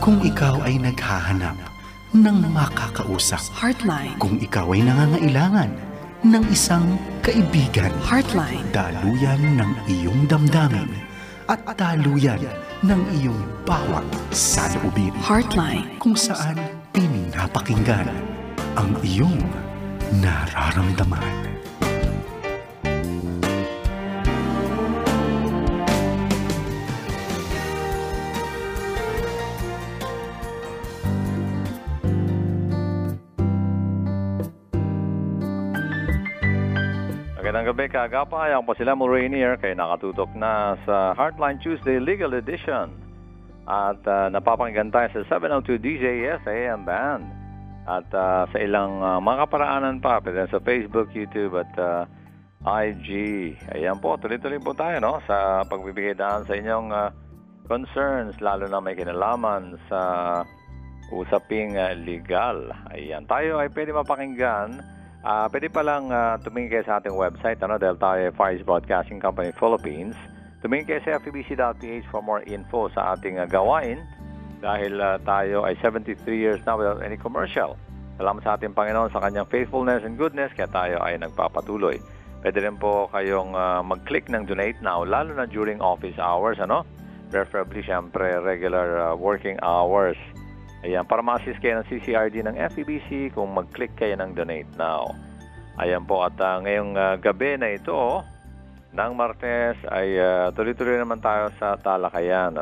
Kung ikaw ay naghahanap ng makakausap, Heartline. kung ikaw ay nangangailangan ng isang kaibigan, Heartline. daluyan ng iyong damdamin at daluyan ng iyong bawat saloobin. Heartline. Kung saan pinapakinggan ang iyong nararamdaman. Magandang gabi, kaagapay. Ako po sila Rainier, kayo nakatutok na sa Heartline Tuesday Legal Edition. At napapakinggan tayo sa 702 DJS AM Band. At sa ilang mga kaparaanan pa, pwede sa Facebook, YouTube at IG. Ayan po, tuloy-tuloy po tayo sa pagbibigay daan sa inyong concerns, lalo na may kinalaman sa usaping legal. Ayan, tayo ay pwede mapakinggan. Pwede palang tumingin kayo sa ating website, dahil tayo ay Fires Broadcasting Company Philippines. Tumingin kayo sa febc.ph for more info sa ating gawain dahil tayo ay 73 years na without any commercial. Salamat sa ating Panginoon sa kanyang faithfulness and goodness, kaya tayo ay nagpapatuloy. Pwede rin po kayong mag-click ng donate now, lalo na during office hours, preferably syempre regular working hours. Ayan, para ma-assist kayo ng CCRD ng FEBC kung mag-click kayo ng donate now. Ayan po, at ngayong gabi na ito ng Martes ay tuloy-tuloy naman tayo sa talakayan.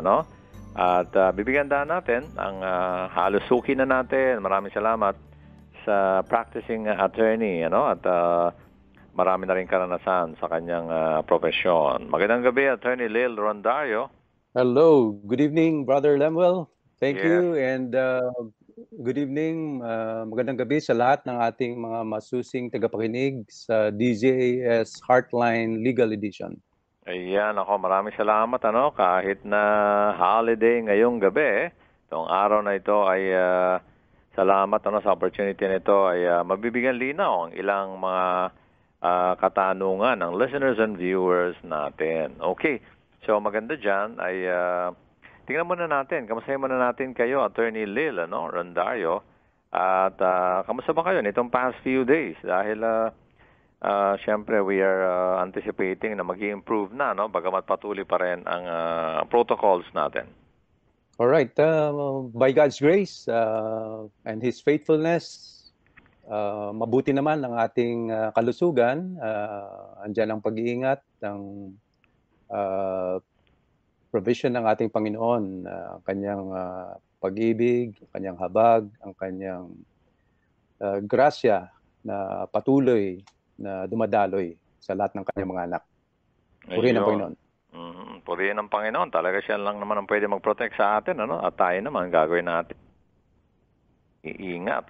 At bibigyan daan natin ang halusukin na natin. Maraming salamat sa practicing attorney. At marami na rin karanasan sa kanyang profesyon. Magandang gabi, Attorney Lil Rondario. Hello, good evening, Brother Lemuel. Thank Yes. you, and good evening, magandang gabi sa lahat ng ating mga masusing tagapakinig sa DJS Heartline Legal Edition. Ayan, maraming salamat. Kahit na holiday ngayong gabi, itong araw na ito ay salamat sa opportunity nito ay mabibigyan linaw ang ilang mga katanungan ng listeners and viewers natin. Okay, so maganda dyan ay tingnan muna natin, kamustahin muna natin kayo, Attorney Lil, Rondario. At kamusta ba kayo nitong past few days? Dahil, syempre, we are anticipating na mag-i-improve na, bagamat patuloy pa rin ang protocols natin. All right, by God's grace and His faithfulness, mabuti naman ang ating kalusugan. Andyan ang pag-iingat ng provision ng ating Panginoon, ang kanyang pag-ibig, ang kanyang habag, ang kanyang grasya na patuloy na dumadaloy sa lahat ng kanyang mga anak. Purihin ang Panginoon. Purihin ang Panginoon. Talaga siya lang naman ang pwede mag-protect sa atin. At tayo naman gagawin natin. Iingat.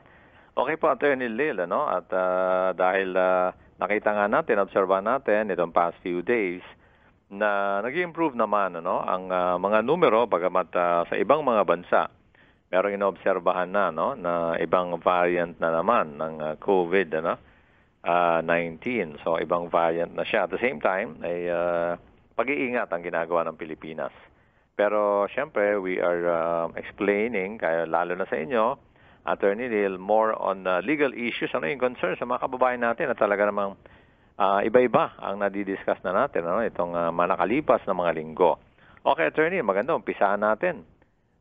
Okay po, Attorney Lil. At dahil nakita nga natin, obserbahan natin itong past few days, na nag-improve naman ang mga numero bagamat sa ibang mga bansa merong inoobserbahan na na ibang variant na naman ng COVID-19. So ibang variant na siya. At the same time ay pag-iingat ang ginagawa ng Pilipinas. Pero syempre we are explaining kaya lalo na sa inyo, Attorney Lil, more on legal issues, yung concern sa mga kababayan natin na talaga namang iba-iba ang nadidiscuss na natin itong nakalipas na mga linggo. Okay, Attorney, maganda. Umpisahan natin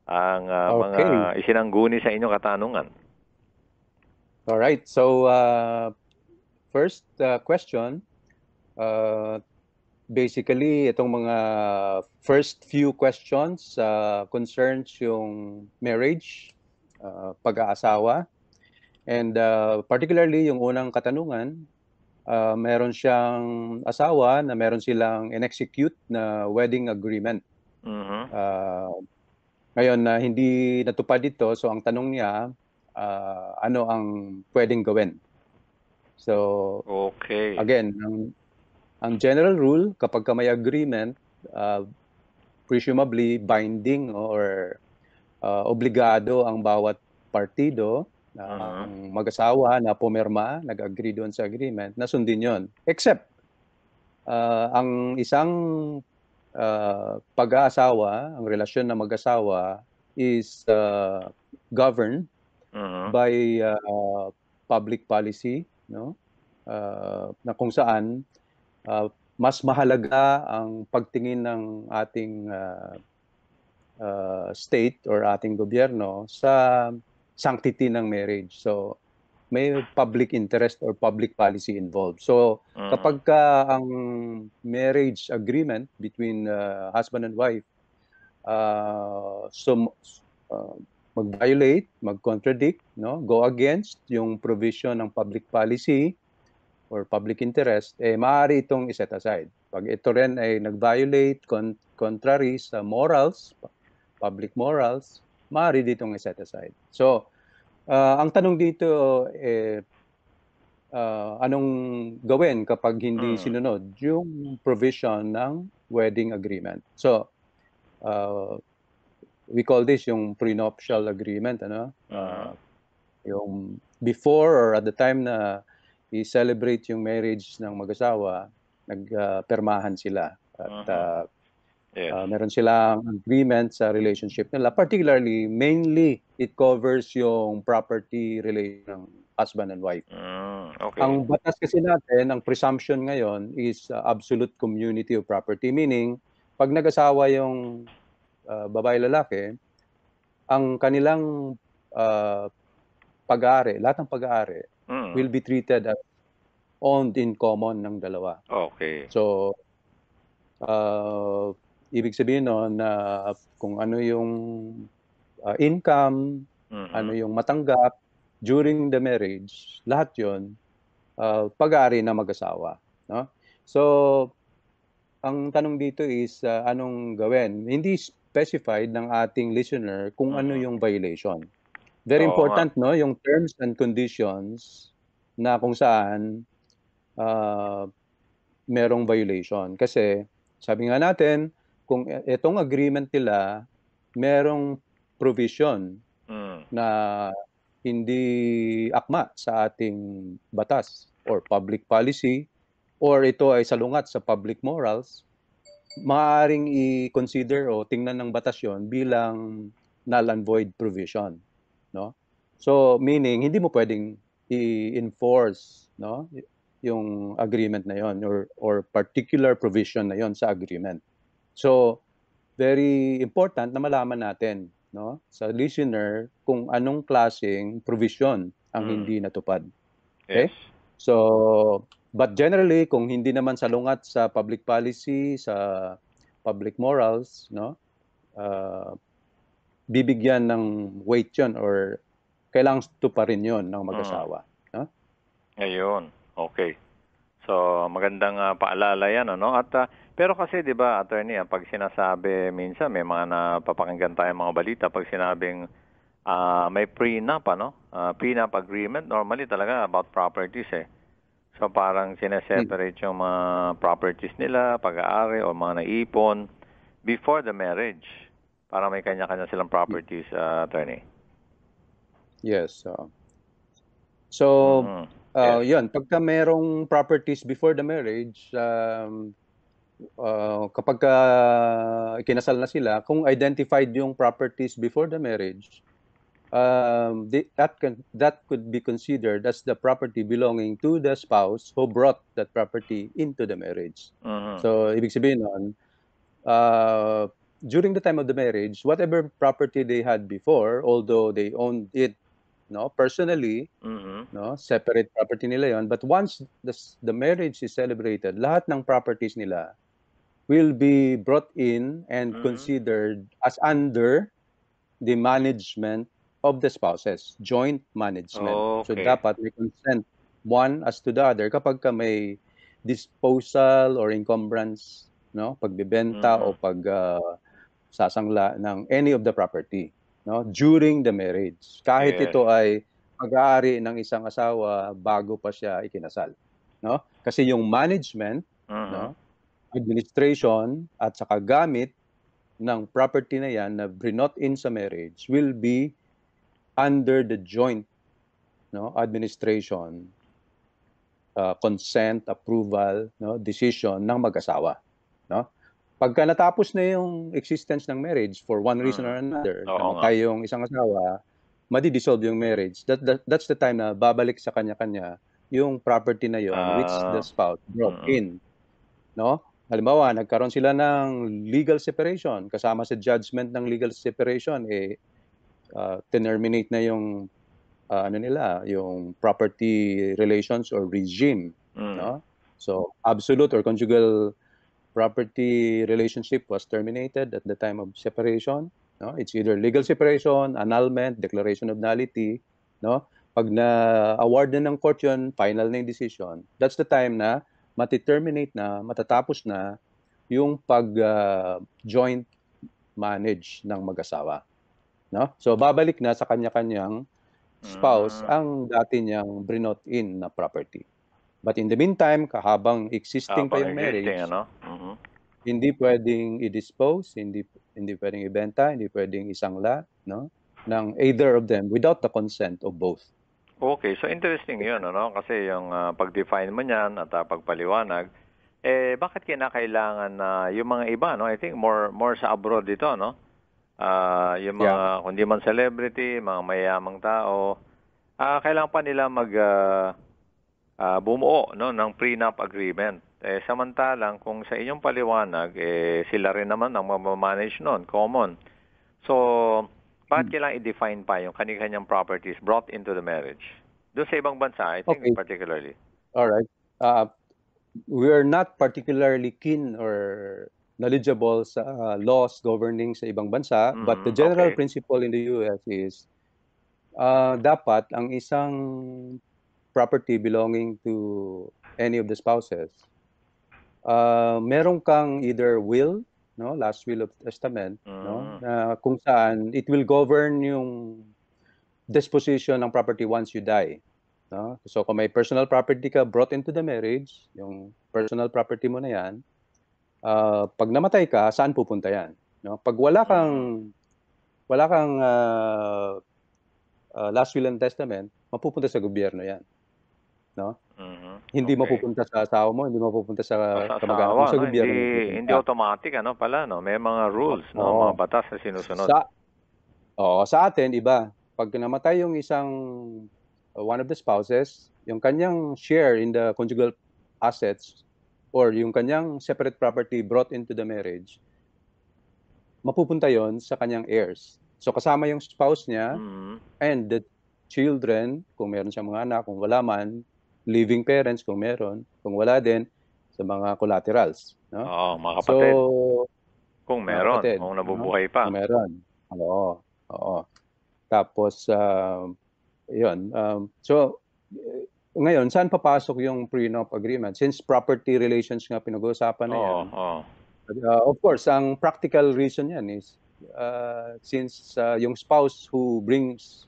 ang mga isinangguni sa inyong katanungan. Alright, so first question, basically itong mga first few questions concerns yung marriage, pag-aasawa, and particularly yung unang katanungan, meron siyang asawa na meron silang in-execute na wedding agreement. Ngayon na hindi natupad dito, so ang tanong niya, ano ang pwedeng gawin? So, okay. Again, ang general rule, kapag may agreement, presumably binding or obligado ang bawat partido, ang mag-asawa na pumirma, nag-agree doon sa agreement, na sundin yon. Except, ang isang pag-aasawa, ang relasyon na mag-asawa, is governed Mhm. by public policy, no? Na kung saan mas mahalaga ang pagtingin ng ating state or ating gobyerno sa sanctity ng marriage. So may public interest or public policy involved. So Mhm. kapag ka ang marriage agreement between husband and wife mag-violate, mag-contradict, no, go against yung provision ng public policy or public interest, maaari itong iset aside. Pag ito rin ay nag-violate, contrary sa morals, public morals, maaari ditong iset aside. So, ang tanong dito, anong gawin kapag hindi sinunod yung provision ng wedding agreement? So, we call this yung prenuptial agreement, ano? Yung before or at the time na i-celebrate yung marriage ng mag-asawa, nagpermahan sila at Yes. meron silang agreement sa relationship nila. Particularly, mainly, it covers yung property relation ng husband and wife. Okay. Ang batas kasi natin, ang presumption ngayon is absolute community of property. Meaning, pag nag-asawa yung babae lalaki, ang kanilang pag-aari, lahat ng pag-aari will be treated as owned in common ng dalawa. Okay. So, ibig sabihin noon na kung ano yung income, ano yung matanggap during the marriage, lahat yon pag-aari na mag-asawa. No? So, ang tanong dito is anong gawin? Hindi specified ng ating listener kung ano yung violation. Very important, no? Yung terms and conditions na kung saan merong violation. Kasi sabi nga natin, kung itong agreement nila, merong provision na hindi akma sa ating batas or public policy or ito ay salungat sa public morals, maaaring i-consider o tingnan ng batas yon bilang null and void provision, no? So meaning hindi mo pwedeng i-enforce, no, yung agreement na yon or particular provision na yon sa agreement. So very important na malaman natin, no, sa listener kung anong klaseng provision ang hindi natupad. Okay? Yes. So, but generally, kung hindi naman salungat sa public policy, sa public morals, no, bibigyan ng weight yun or kailangan tuparin yun ng mag-asawa. No? Ayun. Okay. So, magandang paalala yan, ano? At, pero kasi, di ba, attorney, pag sinasabi, minsan may mga napapakinggan tayong mga balita, pag sinabing may prenup, ano? Prenup agreement, normally talaga about properties, eh. So, parang sineseparate yung mga properties nila, pag-aari, o mga naipon, before the marriage. Para may kanya-kanya silang properties, attorney. Yes. So, yun, pagka merong properties before the marriage, kapag ikinasal na sila, kung identified yung properties before the marriage, that could be considered as the property belonging to the spouse who brought that property into the marriage. So, ibig sabihin nun, during the time of the marriage, whatever property they had before, although they owned it, no, personally, no, separate property nila yon, but once the marriage is celebrated, lahat ng properties nila will be brought in and considered as under the management of the spouses, joint management. So dapat may consent one as to the other kapag ka may disposal or encumbrance, no, pagbebenta o pag sasangla ng any of the property, no, during the marriage. Kahit ito ay pag-aari ng isang asawa bago pa siya ikinasal, no? Kasi yung management, no, administration at saka gamit ng property na yan na brinot in sa marriage will be under the joint, no, administration, consent, approval, no, decision ng mag-asawa, no? Pagka natapos na yung existence ng marriage for one reason or another, Oo nga. namatay yung isang asawa, madi-dissolve yung marriage. That's the time na babalik sa kanya-kanya yung property na yon which the spouse brought in, no? Halimbawa, nagkaroon sila ng legal separation, kasama sa judgment ng legal separation, terminate na yung ano nila, yung property relations or regime, no? So, absolute or conjugal property relationship was terminated at the time of separation, no? It's either legal separation, annulment, declaration of nullity, no? Pag na-award na ng court yun, final na yung decision, that's the time na mati-terminate na, matatapos na yung pag-joint manage ng mag-asawa, no? So, babalik na sa kanya-kanyang spouse ang dati niyang brinot in na property. But in the meantime, habang existing pa yung marriage, ano? hindi pwedeng i-dispose, hindi pwedeng ibenta, hindi pwedeng isangla, no? Ng either of them without the consent of both. Okay, so interesting 'yun, ano? Kasi yung pag-define mo niyan at pagpaliwanag, bakit kinakailangan na yung mga iba, no? I think more sa abroad dito, no? Yung mga kundi man celebrity, mga mayayamang tao, kailangan pa nila bumuo, no, ng prenup agreement. Samantalang kung sa inyong paliwanag, sila rin naman ang mamamanage nun, common. So, bakit kailangan i-define pa yung kani-kanyang properties brought into the marriage? Doon sa ibang bansa, I think particularly. All right. We are not particularly keen or knowledgeable sa laws governing sa ibang bansa, but the general principle in the US is dapat ang isang property belonging to any of the spouses, meron kang either will, no, last will of testament, no, kung saan it will govern yung disposition ng property once you die, no? So kung may personal property ka brought into the marriage, yung personal property mo na yan, pag namatay ka, saan pupunta yan, no? Pag wala kang last will and testament, mapupunta sa gobyerno yan, no? Hindi mapupunta sa asawa mo, hindi mapupunta sa kamag-anak mo, sa gobyerno. Hindi automatic, ano pala, no? May mga rules, no? Mga batas na sinusunod. Sa atin, iba. Pag namatay yung isang one of the spouses, yung kanyang share in the conjugal assets or yung kanyang separate property brought into the marriage, mapupunta yon sa kanyang heirs. So kasama yung spouse niya and the children, kung meron siyang mga anak, kung wala man, living parents kung meron, kung wala din, sa mga collaterals, no? Oo, mga kapatid. So, kung meron, kapatid, kung nabubuhay pa. Kung meron. Oo. Tapos, yun. So, ngayon, saan papasok yung prenup agreement? Since property relations nga pinag-uusapan na yan. Of course, ang practical reason yan is since yung spouse who brings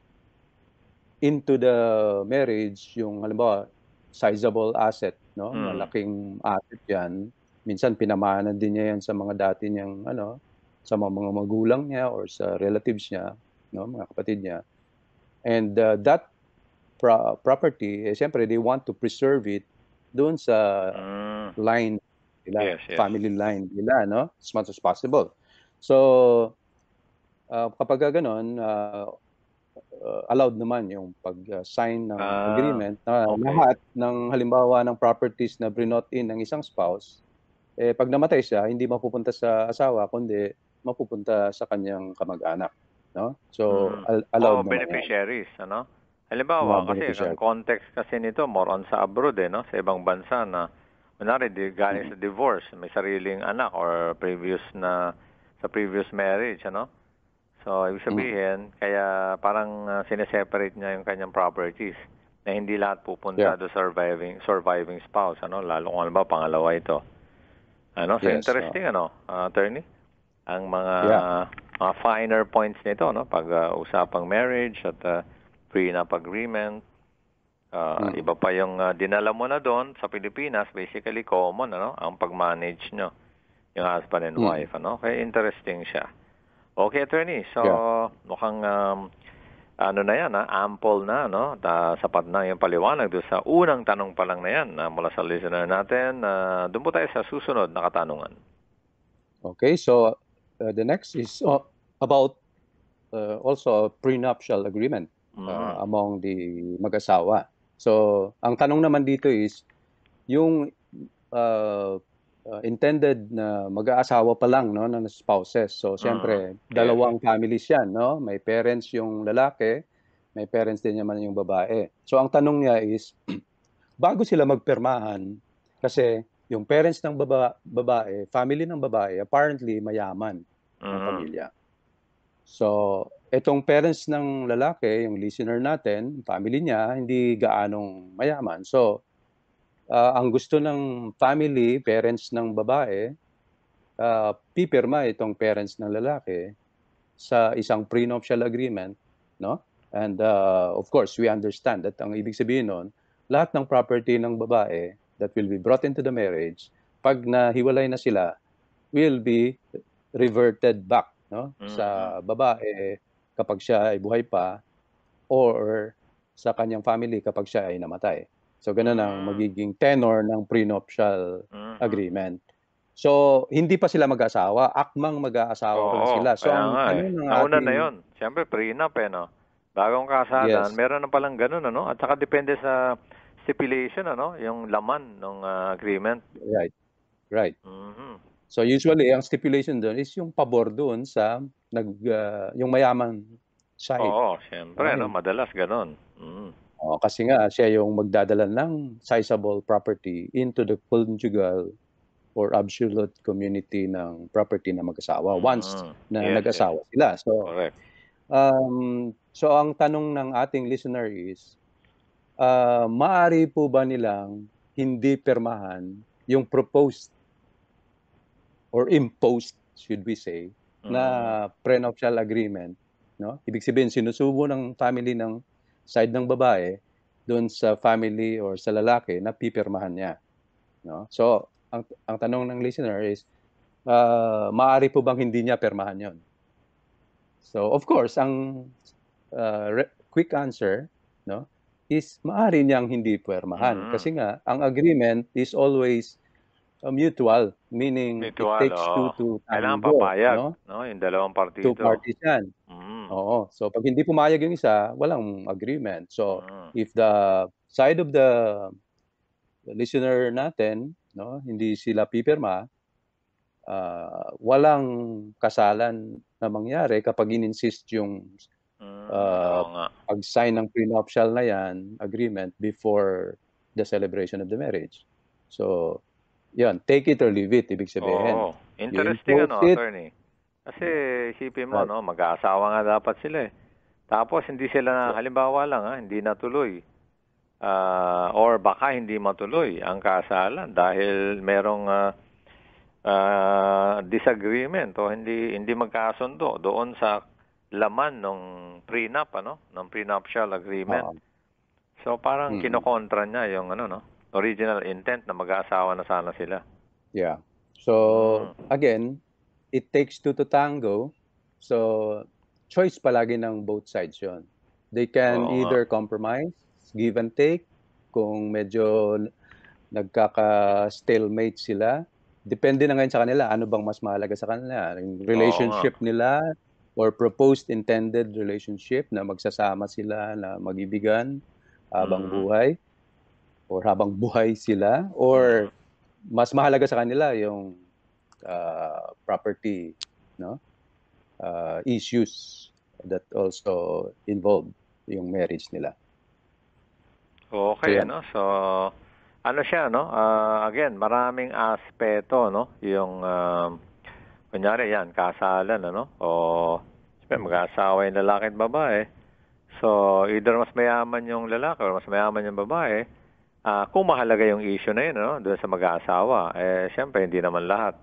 into the marriage yung halimbawa sizable asset, no? Malaking asset yan. Minsan pinamana din niya yan sa mga dati niyang sa mga magulang niya or sa relatives niya, no? Mga kapatid niya. And that property, siyempre they want to preserve it doon sa line nila, family line nila, no? As much as possible. So kapag gano'n, allowed naman yung pag-sign ng agreement na lahat ng halimbawa ng properties na brinot in ng isang spouse, pag namatay siya, hindi mapupunta sa asawa, kundi mapupunta sa kanyang kamag-anak, no? So, allowed naman beneficiaries, ano? Halimbawa, kasi ang context kasi nito, more on sa abroad, no? Sa ibang bansa na, kunwari, galing sa divorce, may sariling anak or sa previous marriage, ano? So, ibig sabihin, kaya parang sineseparate niya yung kanyang properties na hindi lahat pupunta do surviving spouse, ano? Lalo kung ba pangalawa ito. Ano? So, interesting, attorney? Ang mga finer points nito, no? Pag-usapang marriage at prenup agreement. Iba pa yung dinala mo na doon sa Pilipinas, basically common, ano? Ang pag-manage nyo, yung husband and wife, ano? Kaya interesting siya. Okay, attorney. So, mukhang na yan, ample na, no? Sapat na yung paliwanag doon sa unang tanong pa lang na yan mula sa listener natin. Doon po tayo sa susunod na katanungan. Okay, so the next is about also a prenuptial agreement among the mag-asawa. So, ang tanong naman dito is, yung intended na mag-aasawa pa lang, no, na spouses. So, siyempre, dalawang families yan, no? May parents yung lalaki, may parents din naman yung babae. So, ang tanong niya is, bago sila magpirmahan, kasi yung parents ng babae, family ng babae, apparently mayaman ng pamilya. So, itong parents ng lalaki, yung listener natin, family niya, hindi gaanong mayaman. So, ang gusto ng family, parents ng babae, pipirma itong parents ng lalaki sa isang prenuptial agreement, no? And of course, we understand that ang ibig sabihin nun, lahat ng property ng babae that will be brought into the marriage, pag nahiwalay na sila, will be reverted back, no, sa babae kapag siya ay buhay pa, or sa kanyang family kapag siya ay namatay. So ganun ang magiging tenor ng prenuptial agreement. So hindi pa sila mag-asawa, akmang mag-aasawa pa lang sila. So Kaya ang nga tanong ng Nauna ating na yon. Siyempre, prenup no? Bagong kasalan, Yes. meron na palang ganun, ano? At saka depende sa stipulation, ano? Yung laman ng agreement. Right. So usually ang stipulation doon is yung pabor doon sa yung mayaman side. Oo, siyempre, no? Madalas ganun. Kasi nga siya yung magdadala ng sizable property into the conjugal or absolute community ng property ng mag-asawa once na nag-asawa sila. So, Correct. so ang tanong ng ating listener is, maaari po ba nilang hindi pirmahan yung proposed or imposed, should we say, na prenuptial agreement, no? Ibig sabihin, sinusubo ng family ng side ng babae doon sa family or sa lalaki na pipirmahan niya, no? So, ang tanong ng listener is, maaari po bang hindi niya pirmahan yon? So, of course, ang quick answer, no, is maaari niyang hindi pirmahan. Kasi nga, ang agreement is always mutual, meaning it takes two to Kailangan tango, papayag, no? no? Yung dalawang partido. Two parties yan. Oo. So, pag hindi pumayag yung isa, walang agreement. So, if the side of the listener natin, no, hindi sila pipirma, walang kasalan na mangyari kapag in-insist yung pag-sign ng prenuptial na yan, agreement, before the celebration of the marriage. So, yan, take it or leave it, ibig sabihin. Interesting, attorney. Kasi isipin mo, no, mag-aasawa nga dapat sila eh. Tapos hindi sila, halimbawa lang, hindi natuloy. Or baka hindi matuloy ang kasalan dahil merong disagreement o hindi magkasundo doon sa laman ng prenup, ng prenuptial agreement. So parang kinokontra niya yung original intent na mag-aasawa na sana sila. Yeah. So again, it takes two to tango. So choice palagi ng both sides 'yon. They can either compromise, give and take, kung medyo nagkaka-stalemate sila. Depende na ngayon sa kanila, ano bang mas mahalaga sa kanila, yung relationship nila or proposed intended relationship na magsasama sila na mag-ibigan habang buhay or habang buhay sila, or mas mahalaga sa kanila yung property, no? Issues that also involve yung marriage nila. Okay, so ano siya, no? Again, maraming aspeto, no? Yung kunyari yan, kasalan, o mag-aasawa yung lalaki at babae. So, either mas mayaman yung lalaki or mas mayaman yung babae. Kung mahalaga yung issue na yun, doon sa mag-aasawa, siyempre, hindi naman lahat.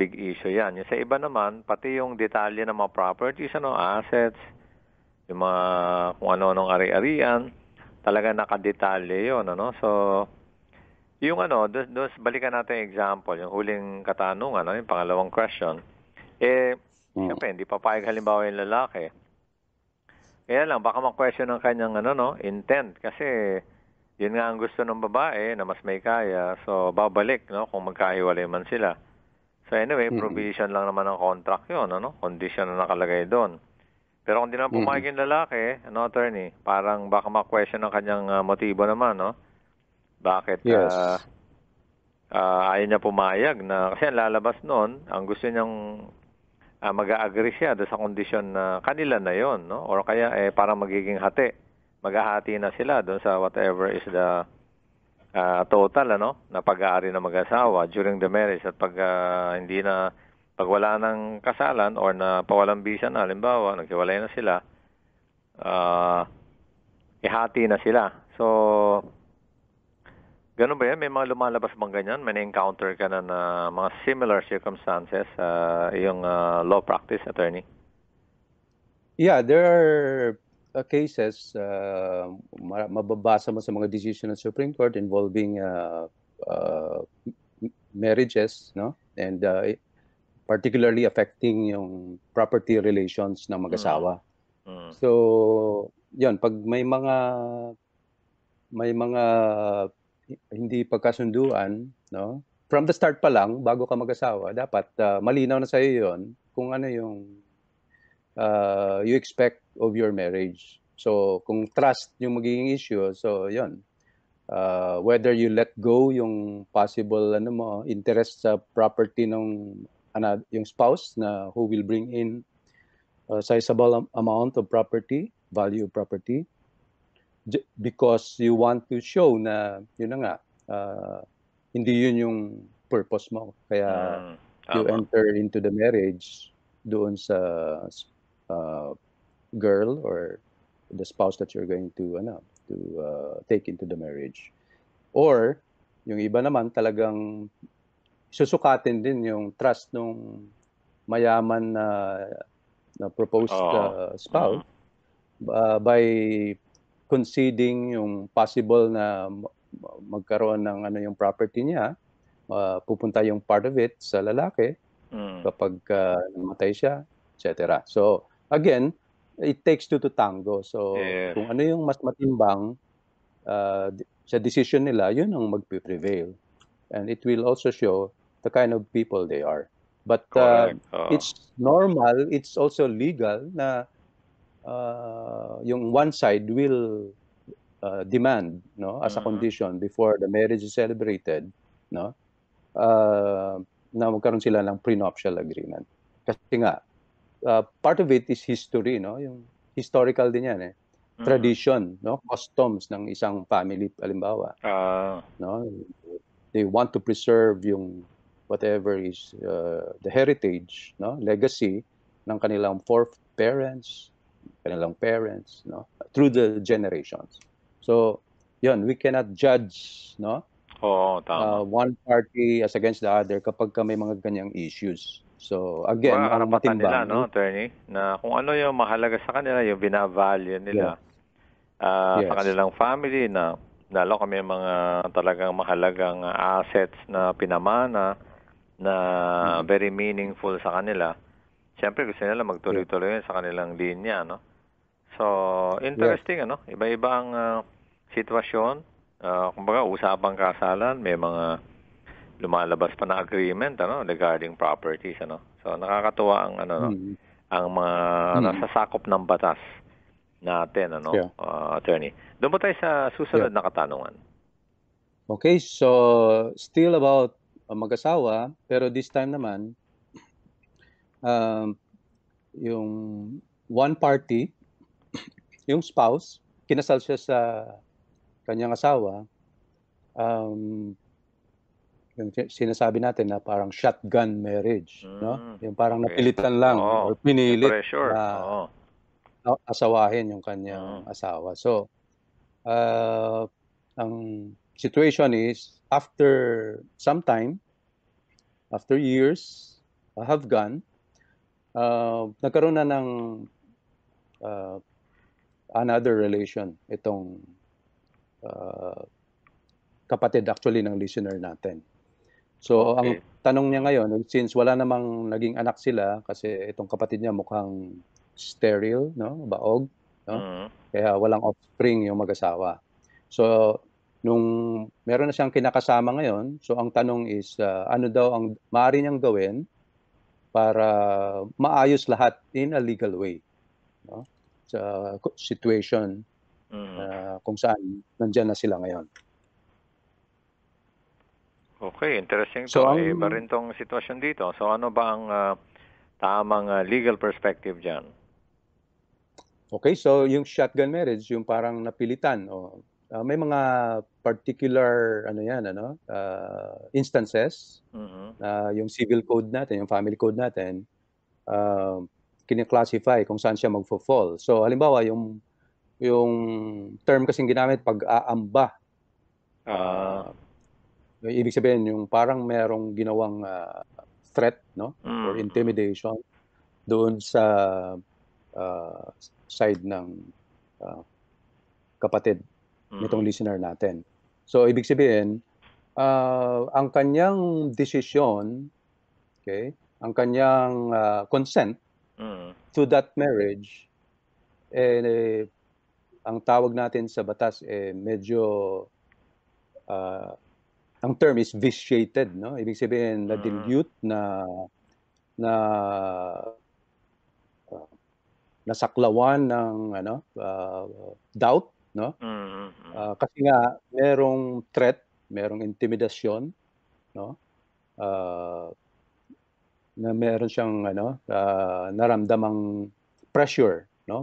Big issue yan. Yung sa iba naman, pati yung detalye ng mga properties, assets, yung mga kung ano-anong ari-arian, talaga nakadetalye yun, So, yung balikan natin yung example, yung huling katanungan, yung pangalawang question, siyempre, hindi papayag halimbawa yung lalaki. Kaya lang, baka ma-question ng kanyang intent. Kasi, yun nga ang gusto ng babae na mas may kaya. So, babalik, kung magkahiwalay man sila. So anyway, Mm. provision lang naman ng contract yun, ano? Condition na nakalagay doon. Pero kung di naman pumayag yung lalaki, attorney, parang baka ma-question ang kanyang motibo naman, no? Bakit Yes. ayaw niya pumayag na, kasi ang lalabas noon, ang gusto niyang mag-a-agree siya doon sa kondisyon na kanila na yon, no? Or kaya parang magiging hati. Maghahati na sila doon sa whatever is the total, ano, na pag-aari ng mag-asawa during the marriage at pag wala ng kasalan or na pawalang bisa na, halimbawa, naghiwalay na sila, ihati na sila. So, ganun ba yan? May mga lumalabas bang ganyan? May na-encounter ka na mga similar circumstances sa iyong law practice, attorney? Yeah, there are cases mababasa mo sa mga decision ng Supreme Court involving marriages, no? And particularly affecting yung property relations ng mag-asawa. So, yun, pag may mga hindi pagkasunduan, no? From the start pa lang, bago ka mag-asawa, dapat malinaw na sa iyo yun kung ano yung you expect of your marriage. So, kung trust yung magiging issue, so yun. Whether you let go yung possible interest sa property ng yung spouse na who will bring in a sizable amount of property, value of property, because you want to show na yun na nga, hindi yun yung purpose mo. Kaya you enter into the marriage doon sa girl or the spouse that you're going to take into the marriage. Or yung iba naman talagang susukatin din yung trust nung mayaman na proposed spouse by conceding yung possible na magkaroon ng yung property niya, pupunta yung part of it sa lalaki kapag namatay siya, etc. So again, it takes two to tango. So kung ano yung mas matimbang sa decision nila, yun ang magpe-prevail. And it will also show the kind of people they are. But it's normal, it's also legal na yung one side will demand, no, as a condition before the marriage is celebrated, no, na magkaroon sila ng prenuptial agreement. Kasi nga part of it is history, no, yung historical din yan tradition, no, customs ng isang family, halimbawa, no, they want to preserve yung whatever is the heritage, no, legacy ng kanilang parents, no, through the generations. So, yun, we cannot judge, no, one party as against the other kapag may mga ganyang issues. So, again, ang karapatan nila, matimbang, no, attorney, na kung ano yung mahalaga sa kanila, yung binavalue nila sa kanilang family, na lalo kami mga talagang mahalagang assets na pinamana na very meaningful sa kanila. Siyempre gusto nila magtuloy-tuloy sa kanilang linya, no? So, interesting, ano? Iba-iba ang sitwasyon. Kumbaga, usapang kasalan, may mga lumalabas pa na agreement, ano, regarding properties, ano? So, nakakatuwa ang ang mga nasasakop ng batas natin, ano, attorney. Doon po tayo sa susunod na katanungan. Okay, so still about mag-asawa, pero this time naman yung one party, yung spouse, kinasal siya sa kanyang asawa, yung sinasabi natin na parang shotgun marriage, no? Yung parang napilitan lang or pinilit na asawahin yung kanyang asawa. So, ang situation is after some time, after years have gone, nagkaroon na ng another relation itong kapatid actually ng listener natin. So ang tanong niya ngayon, since wala namang naging anak sila kasi itong kapatid niya mukhang sterile, no, baog, no, kaya walang offspring yung mag-asawa. So nung meron na siyang kinakasama ngayon, so ang tanong is, ano daw ang maaari niyang gawin para maayos lahat in a legal way, no? Sa situation kung saan nandiyan na sila ngayon. Okay, interesting to. So Iba rin tong sitwasyon dito. So ano ba ang tamang legal perspective dyan? Okay, so yung shotgun marriage, yung parang napilitan, may mga particular instances na yung civil code natin, yung family code natin, kine-classify kung saan siya magfo-fall. So halimbawa yung term kasing ginamit pag-aamba. Ibig sabihin yung parang merong ginawang threat, no? Or intimidation doon sa side ng kapatid nitong listener natin. So ibig sabihin, ang kanyang desisyon, okay, ang kanyang consent to that marriage, ang tawag natin sa batas medyo ang term is vitiated, no? Ibig sabihin na dilute, na nasaklawan ng doubt, no? Kasi nga merong threat, merong intimidasyon, no? Na meron siyang naramdamang pressure, no?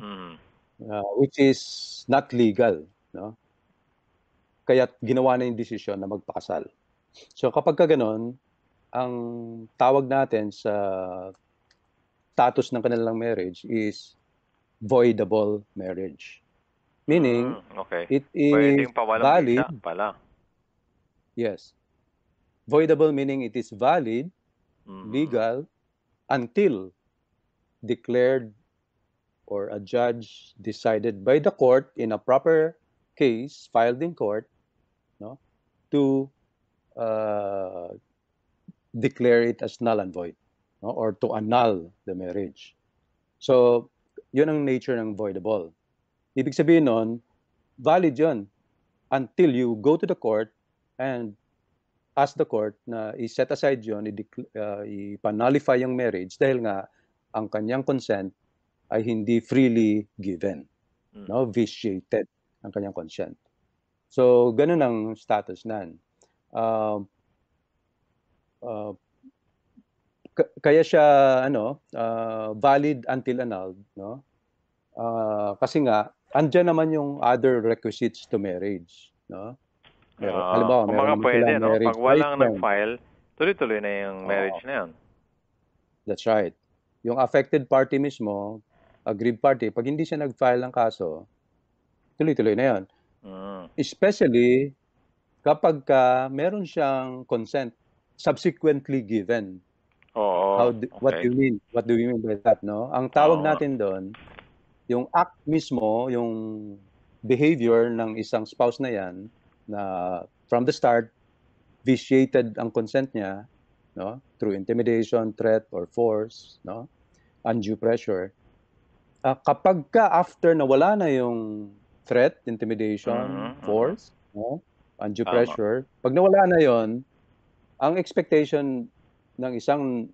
Which is not legal, no? Kaya't ginawa na yung desisyon na magpakasal. So kapag gano'n, ang tawag natin sa status ng kanilang marriage is voidable marriage. Meaning, it is valid. Pala. Yes. Voidable meaning it is valid, legal, until declared or a judge decided by the court in a proper case filed in court, no, to declare it as null and void, no, or to annul the marriage. So, yun ang nature ng voidable. Ibig sabihin nun, valid yun until you go to the court and ask the court na i-set aside yun, i-nullify yung marriage dahil nga ang kanyang consent ay hindi freely given, no, vitiated ang kanyang consent. So, ganun ang status nan. Kaya siya valid until annulled, no? Kasi nga andyan naman yung other requisites to marriage, no? Halimbawa, meron naman pwede, silang no? marriage Pag walang license. nag-file, tuloy-tuloy na yung marriage na yun. That's right. Yung affected party mismo, aggrieved party, pag hindi siya nag-file ng kaso, tuloy-tuloy na yun. Especially kapag meron siyang consent subsequently given. What do you mean? What do you mean by that, no? Ang tawag natin doon, yung act mismo, yung behavior ng isang spouse na yan, na from the start, vitiated ang consent niya, no? Through intimidation, threat, or force, no? Undue pressure. Kapag after nawala na yung threat, intimidation, force, no? Undue pressure, pag nawala na yon, ang expectation ng isang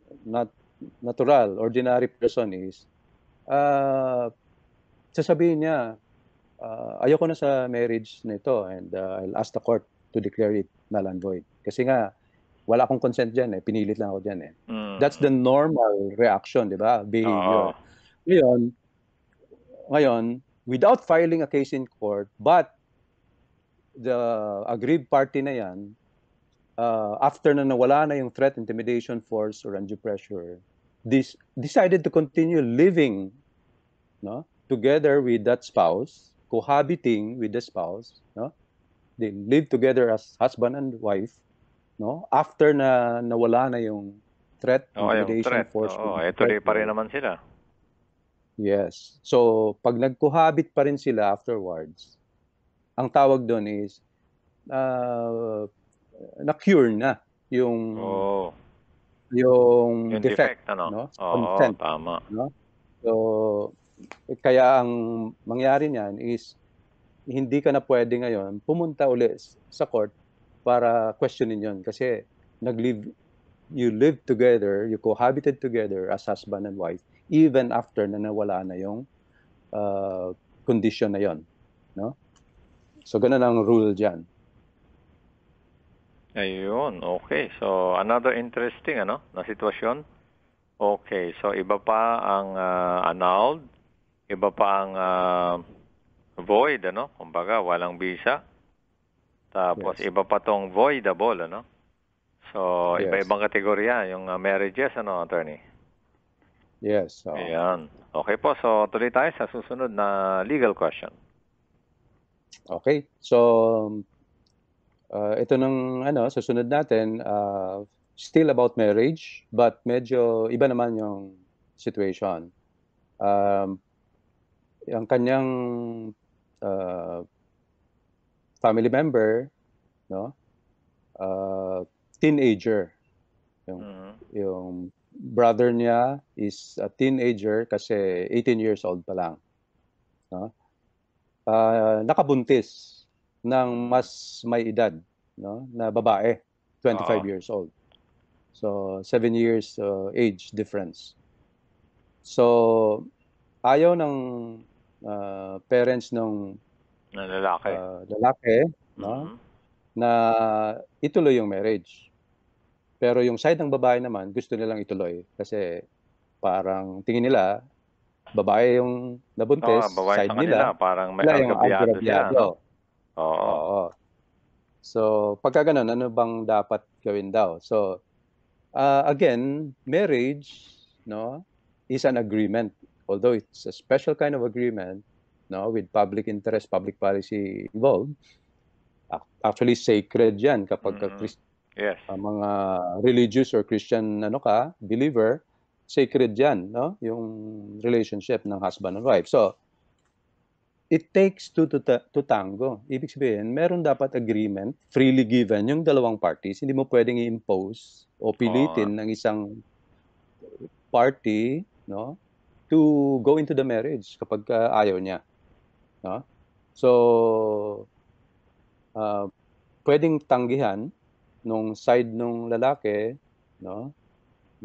natural, ordinary person is, sasabihin niya, ayoko na sa marriage nito and I'll ask the court to declare it null and void. Kasi nga, wala akong consent dyan pinilit lang ako dyan That's the normal reaction, di ba? Behavior. Ngayon, without filing a case in court, but the aggrieved party na yan, after na nawala na yung threat, intimidation, force, or undue pressure, decided to continue living, no, together with that spouse, cohabiting with the spouse, no? They live together as husband and wife, no? After na nawala na yung threat, intimidation, force. Tuloy pa rin naman sila. Yes. So, pag nag-cohabit pa rin sila afterwards, ang tawag doon is na-cure na yung defect, no? Consent, tama. No? So, kaya ang mangyari niyan is hindi ka na pwede ngayon pumunta uli sa court para questionin yon kasi you live together, you cohabited together as husband and wife even after na nawala na yung condition na yon, no? So ganun ang rule diyan. Ayun, okay. So another interesting na sitwasyon. Okay, so iba pa ang annulled, iba pa ang void, kumbaga walang visa. Tapos Yes. iba pa tong voidable, So Yes. iba-ibang kategorya yung marriages, attorney? Yes. So, Ayan. Okay po, so tuloy tayo sa susunod na legal question. okay. So ito nung susunod natin, still about marriage, but medyo iba naman yung situation. Ang kanyang family member, no? Teenager. Yung brother niya is a teenager kasi 18 years old pa lang. No? Nakabuntis ng mas may edad, no, na babae, 25 years old. So 7 years age difference. So ayaw ng parents ng lalaki, no, na ituloy yung marriage. Pero yung side ng babae naman gusto nilang ituloy kasi parang tingin nila babae yung nabuntis, babae side sa kanila, nila parang may sila yung agrabyado sila, no? Oo. So pagka ganun, ano bang dapat gawin daw? So again, marriage, no, is an agreement, although it's a special kind of agreement, no, with public interest, public policy involved. Actually sacred yan kapag Yes. mga religious or Christian believer, sacred yan, no, yung relationship ng husband and wife. So it takes two to tango. Ibig sabihin, meron dapat agreement, freely given yung dalawang parties. Hindi mo pwedeng i-impose o pilitin ng isang party, no, to go into the marriage kapag ayaw niya, no? So pwedeng tanggihan nung side nung lalaki, no,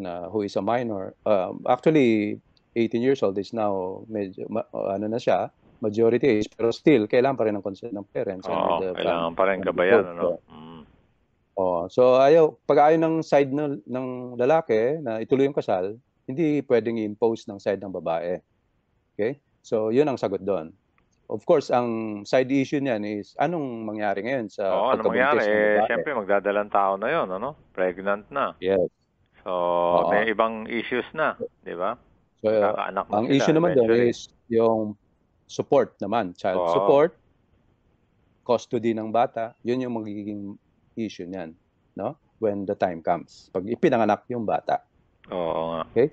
na who is a minor. Actually 18 years old is now medyo na siya, majority age, pero still kailangan pa rin ng consent ng parents and the kailangan pa rin family gabayan, code. So pag ayaw ng side ng lalaki na ituloy yung kasal, hindi pwedeng i-impose ng side ng babae. Okay? So yun ang sagot doon. Of course, ang side issue niyan is anong mangyari ngayon sa pagkabuntis ng babae? Siyempre magdadalang tao na yun, Pregnant na. Yes. So may ibang issues na, di ba? So Magkakaanak na ang sila issue naman doon eventually. is yung support naman, child support, custody ng bata, yun yung magiging issue niyan, no? When the time comes. Pag ipinanganak yung bata. Oo nga. Okay?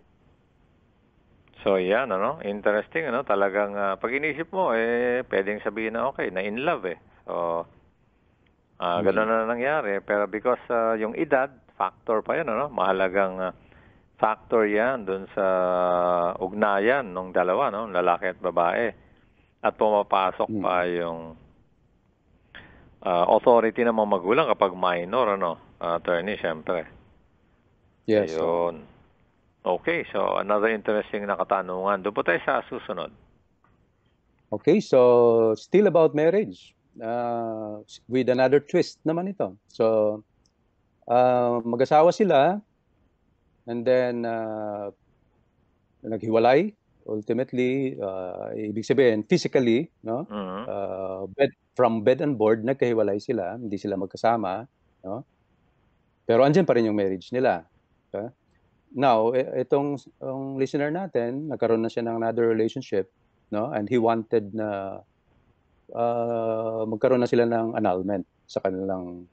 So yan, interesting, talagang pag inisip mo, pwedeng sabihin na okay, na in love So, gano'n na nangyari. Pero because yung edad, factor pa yan, mahalagang factor yan dun sa ugnayan ng dalawa, lalaki at babae. At pumapasok pa yung authority ng mga magulang kapag minor, attorney, syempre. Yes. Ayun. Okay, so another interesting na katanungan. Doon po tayo sa susunod. Okay, so still about marriage. With another twist naman ito. So, mag-asawa sila and then naghiwalay. Ultimately, ibig sabihin, physically, no? From bed and board, nagkahiwalay sila. Hindi sila magkasama, no? Pero andyan pa rin yung marriage nila. Okay? Now, itong listener natin, nagkaroon na siya ng another relationship, no? And he wanted na magkaroon na sila ng annulment sa kanilang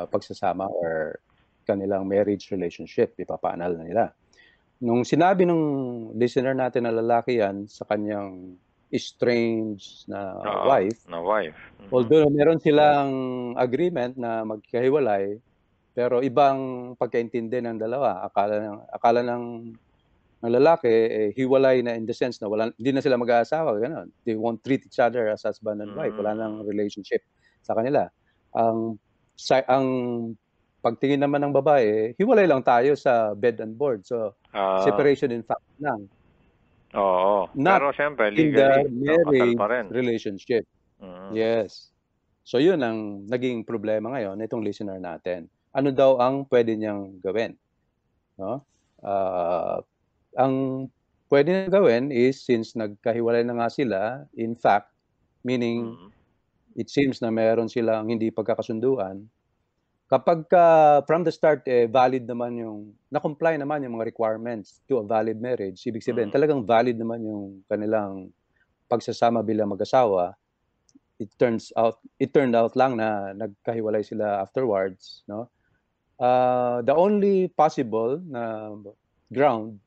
pagsasama or kanilang marriage relationship. Ipapa-annul na nila. Nung sinabi ng listener natin na lalaki yan sa kanyang estranged na wife, although meron silang agreement na magkahiwalay, pero ibang pagkaintindi ng dalawa. Akala ng Ang lalaki, hiwalay na in the sense na hindi na sila mag-aasawa, gano'n. They won't treat each other as husband and wife. Wala nang relationship sa kanila. Ang pagtingin naman ng babae, hiwalay lang tayo sa bed and board. So, separation in fact lang. Oo. Not Pero siyempre, in the legally, no, kasal marriage pa rin. relationship. Yes. So, yun ang naging problema ngayon nitong listener natin. Ano daw ang pwede niyang gawin? No? Ang pwede niyang gawin is, since nagkahiwalay na nga sila, in fact, meaning it seems na meron silang hindi pagkakasunduan, kapag from the start, valid naman na-comply naman yung mga requirements to a valid marriage, ibig sabihin, talagang valid naman yung kanilang pagsasama bilang mag-asawa, it turned out lang na nagkahiwalay sila afterwards, no? The only possible na ground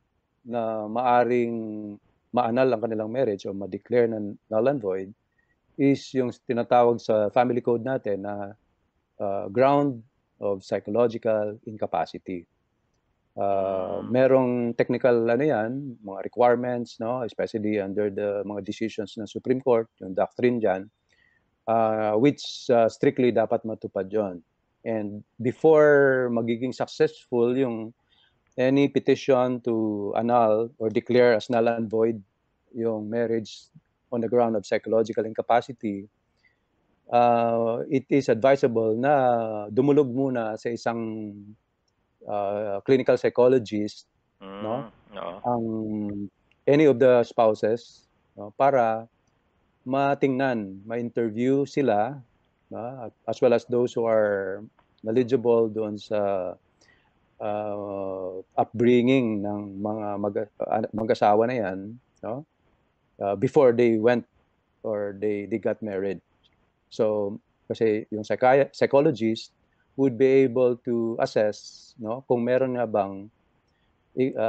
na maaring maanal ang kanilang marriage o ma-declare na null and void is yung tinatawag sa family code natin na ground of psychological incapacity. Merong technical yan, mga requirements, no, especially under the mga decisions ng Supreme Court, yung doctrine dyan, which strictly dapat matupad yon. And before magiging successful yung any petition to annul or declare as null and void yung marriage on the ground of psychological incapacity, it is advisable na dumulog muna sa isang clinical psychologist, no? Ang any of the spouses, no? Para matingnan, ma-interview sila, no? As well as those who are knowledgeable doon sa upbringing ng mga mag-asawa na yan, no? Before they went or they got married. So, kasi yung psychologist would be able to assess, no, kung meron nga bang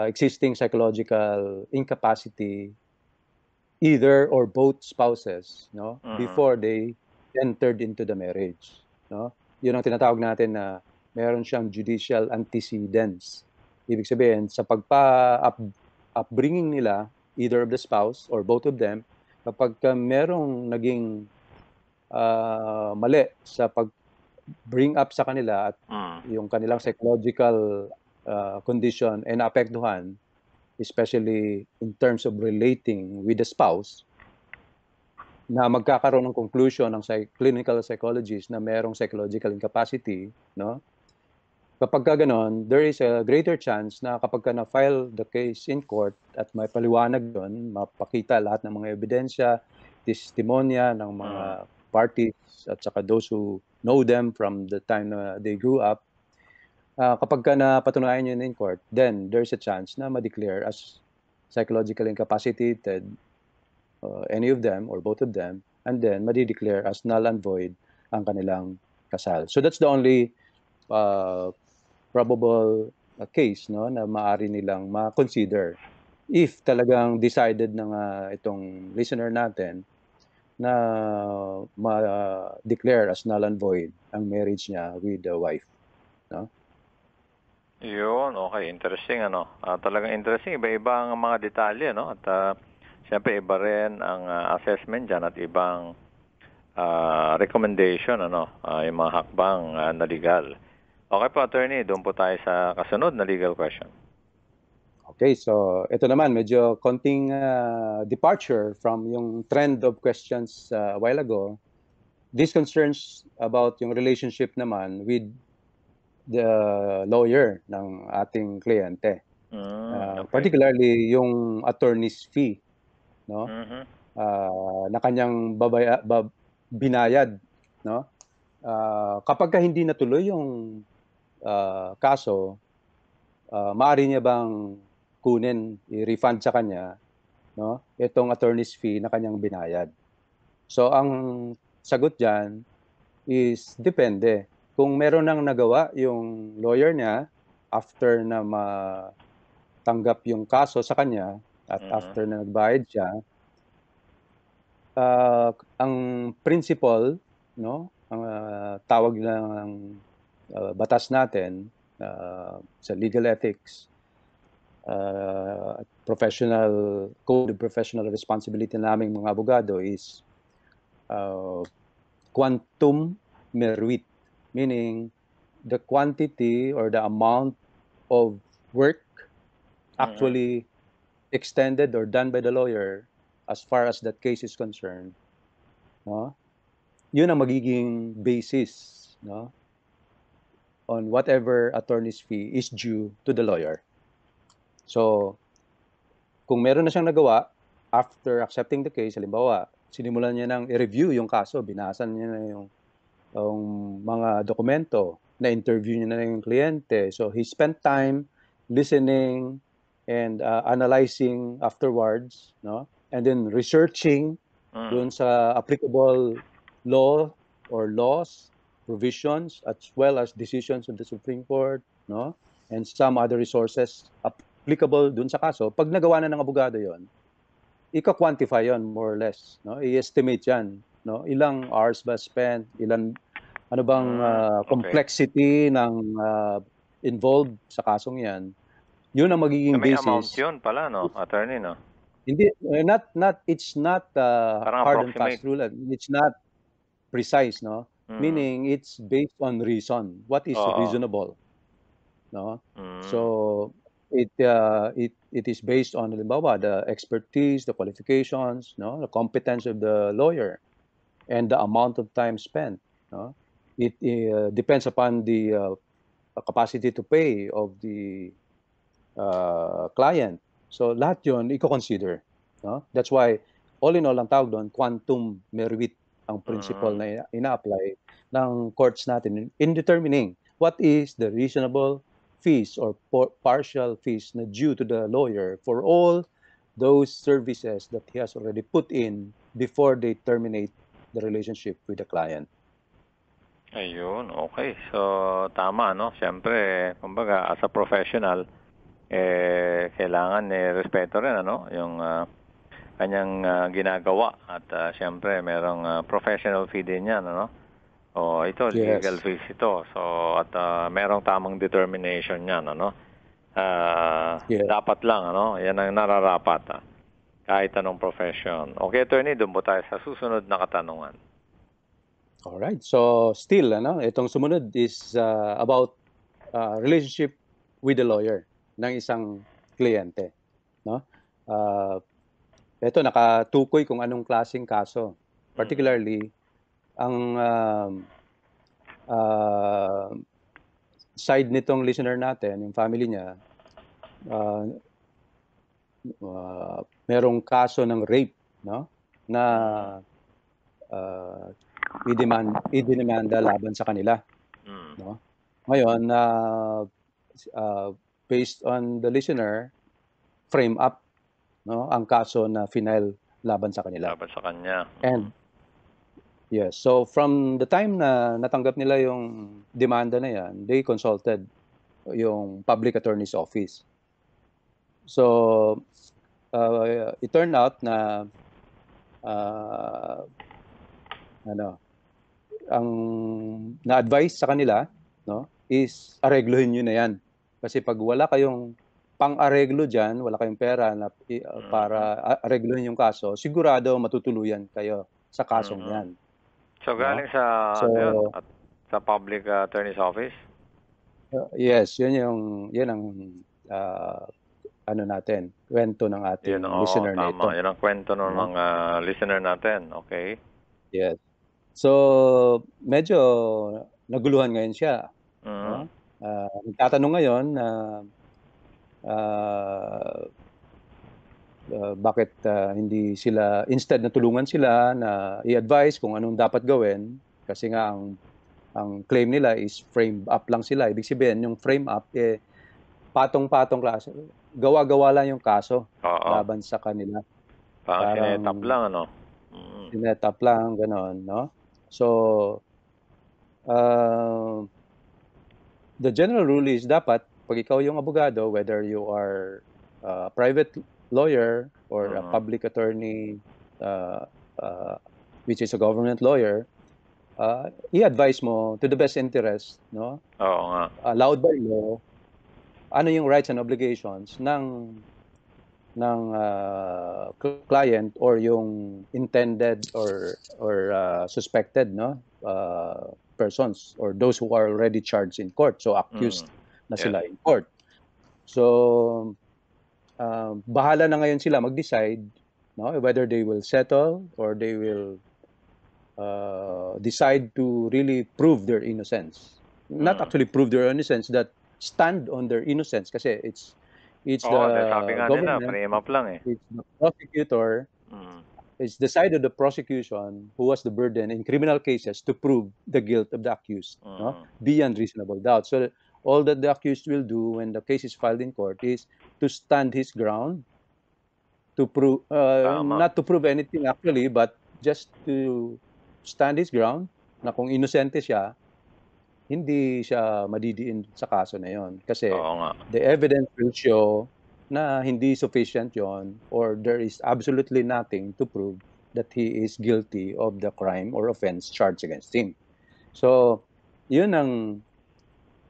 existing psychological incapacity either or both spouses, no, before they entered into the marriage, no? Yun ang tinatawag natin na meron siyang judicial antecedents. Ibig sabihin, sa upbringing nila, either of the spouse or both of them, kapag merong naging mali sa pag-bring up sa kanila at yung kanilang psychological condition ay naapektuhan, especially in terms of relating with the spouse, na magkakaroon ng conclusion ng clinical psychologist na merong psychological incapacity, no? Kapag ganon, there is a greater chance na kapag na-file the case in court at may paliwanag doon, mapakita lahat ng mga ebidensya, testimonya ng mga parties at saka those who know them from the time na they grew up, kapag napatunayan yun in court, then there's a chance na ma-declare as psychological incapacitated any of them or both of them, and then ma-declare as null and void ang kanilang kasal. So that's the only probable case, no, na maaari nilang ma-consider if talagang decided na nga itong listener natin na ma-declare as null and void ang marriage niya with the wife, no? Yun, okay. Interesting, ano? Talagang interesting. Iba-iba ang mga detalye, no? At siyempre, iba rin ang assessment dyan at ibang recommendation, ano? Yung mga hakbang na legal. Okay po, attorney. Doon po tayo sa kasunod na legal question. Okay, so ito naman, medyo konting departure from yung trend of questions a while ago. This concerns about yung relationship naman with the lawyer ng ating kliyente. Okay. Particularly yung attorney's fee, no? Na kanyang binayad, no? Kapag hindi natuloy yung kaso, maaari niya bang kunin, i-refund sa kanya, no, itong attorney's fee na kanyang binayad? So ang sagot diyan is depende. Kung meron nang nagawa yung lawyer niya after na matanggap yung kaso sa kanya at after na nagbayad siya, ang principle, no, ang tawag ng batas natin sa legal ethics, professional code of professional responsibility naming mga abogado is quantum meruit, meaning the quantity or the amount of work actually extended or done by the lawyer as far as that case is concerned, no? Yun ang magiging basis, no, on whatever attorney's fee is due to the lawyer. So, kung meron na siyang nagawa after accepting the case, halimbawa, sinimulan niya nang i-review yung kaso, binasan niya na yung mga dokumento, na-interview niya na yung kliyente. So, he spent time listening and analyzing afterwards, no? And then researching doon sa applicable law or laws, provisions, as well as decisions of the Supreme Court, no? And some other resources applicable dun sa kaso. Pag nagawa na ng abogado yon, ika-quantify yon more or less, no? I-estimate yan, no? Ilang hours ba spent, ano bang complexity ng involved sa kasong yan. Yun ang magiging may basis. Amount yun pala, no, attorney, no? Hindi, it's not hard and fast rule. It's not precise, no? Meaning it's based on reason. What is reasonable, no? So it is based on, halimbawa, the expertise, the qualifications, no, the competence of the lawyer, and the amount of time spent, no? It depends upon the capacity to pay of the client. So lahat yun i-consider, no? That's why all in all ang tawag doon quantum meruit ang principle na ina-apply ng courts natin in determining what is the reasonable fees or partial fees na due to the lawyer for all those services that he has already put in before they terminate the relationship with the client. Ayun, okay. So, tama, no? Siyempre, kumbaga, as a professional, kailangan respeto rin, ano? Yung kanyang ginagawa. At siyempre, merong professional fee din yan, ano? O, ito, Yes. legal fees ito. So, at merong tamang determination yan, ano? Yes. Dapat lang, ano? Yan ang nararapat, kahit anong profession. Okay, attorney, doon po tayo sa susunod na katanungan. Alright. So, still, itong sumunod is about relationship with the lawyer ng isang kliyente, no? Ito, nakatukoy kung anong klaseng kaso. Particularly, ang side nitong listener natin, yung family niya, merong kaso ng rape, no? Na idinimanda laban sa kanila, no? Ngayon, based on the listener, frame up, no, ang kaso na final laban sa kanila. Laban sa kanya. And yes, so from the time na natanggap nila yung demanda na yan, they consulted yung public attorney's office. So it turned out na ang na-advise sa kanila, no, is aregluhin nyo na yan. Kasi pag wala kayong pang-areglo dyan, wala kayong pera na para aregluhin yung kaso, sigurado matutuluyan kayo sa kasong yan. So, galing sa, sa public attorney's office? Yes, yan ang natin, kwento ng ating listener nito. Yan ang kwento ng mga listener natin. Okay. Yes. So, medyo naguluhan ngayon siya. No? Nagtatanong ngayon na bakit hindi sila, instead na tulungan sila na i-advise kung anong dapat gawin, kasi nga ang claim nila is frame up lang sila. Ibig sabihin, yung frame up, patong-patong klase. Gawa-gawa lang yung kaso laban sa kanila. Parang sinetap lang, ano? Sinetap lang, gano'n, no? So, the general rule is dapat, pag ikaw yung abogado, whether you are a private lawyer or a public attorney, which is a government lawyer, i-advise mo to the best interest, no? Oo nga. Allowed by law, ano yung rights and obligations ng client or yung intended or suspected persons or those who are already charged in court, so accused na sila in court. So bahala na ngayon sila mag-decide whether they will settle or they will decide to really prove their innocence. Not actually prove their innocence, that stand on their innocence, kasi it's the government, it's the prosecutor, it's the side of the prosecution who has the burden in criminal cases to prove the guilt of the accused beyond reasonable doubt. So all that the accused will do when the case is filed in court is to stand his ground, to prove not to prove anything actually, but just to stand his ground na kung inosente siya, hindi siya madidiin sa kaso na yon, kasi the evidence will show na hindi sufficient yon, or there is absolutely nothing to prove that he is guilty of the crime or offense charged against him. So yun ang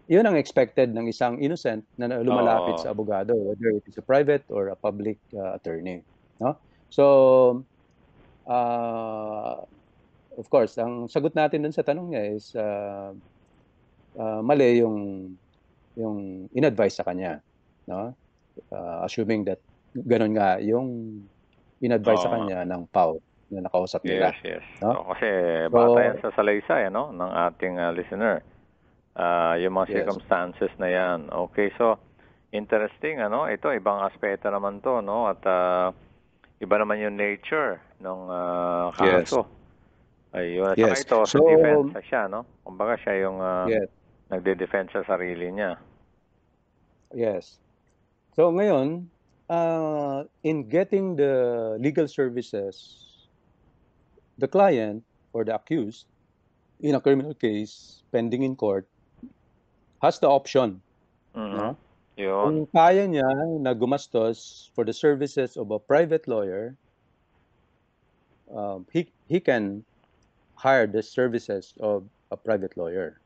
expected ng isang innocent na lumalapit sa abogado, whether it is a private or a public attorney, no? So of course, ang sagot natin dun sa tanong niya is mali yung in-advise sa kanya, no? Assuming that ganun nga yung in-advise sa kanya ng PAO na nakausap nila. Yes. No? Kasi bata yan sa salaysay, ng ating listener. Yung mga circumstances na yan. Okay, so interesting, ito ibang aspeto naman to, at iba naman yung nature ng kaso. Ayun. Saka ito, so, defense siya, kumbaga siya yung nagde-defense sa sarili niya. Yes. So ngayon, in getting the legal services, the client or the accused in a criminal case pending in court has the option. Kung kaya niya na gumastos for the services of a private lawyer, he can hire the services of a private lawyer,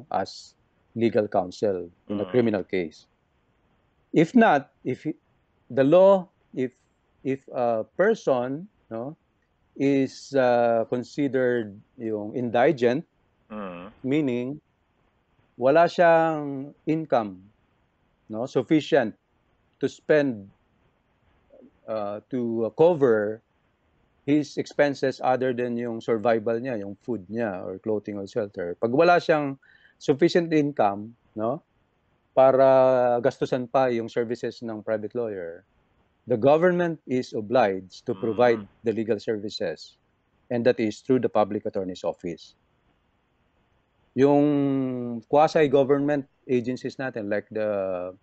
as legal counsel in a criminal case. If not, if a person is considered yung indigent, meaning wala siyang income sufficient to spend to cover his expenses other than yung survival niya, yung food niya or clothing or shelter. Pag wala siyang sufficient income, para gastusan pa yung services ng private lawyer, the government is obliged to provide the legal services, and that is through the public attorney's office. Yung quasi-government agencies natin, like the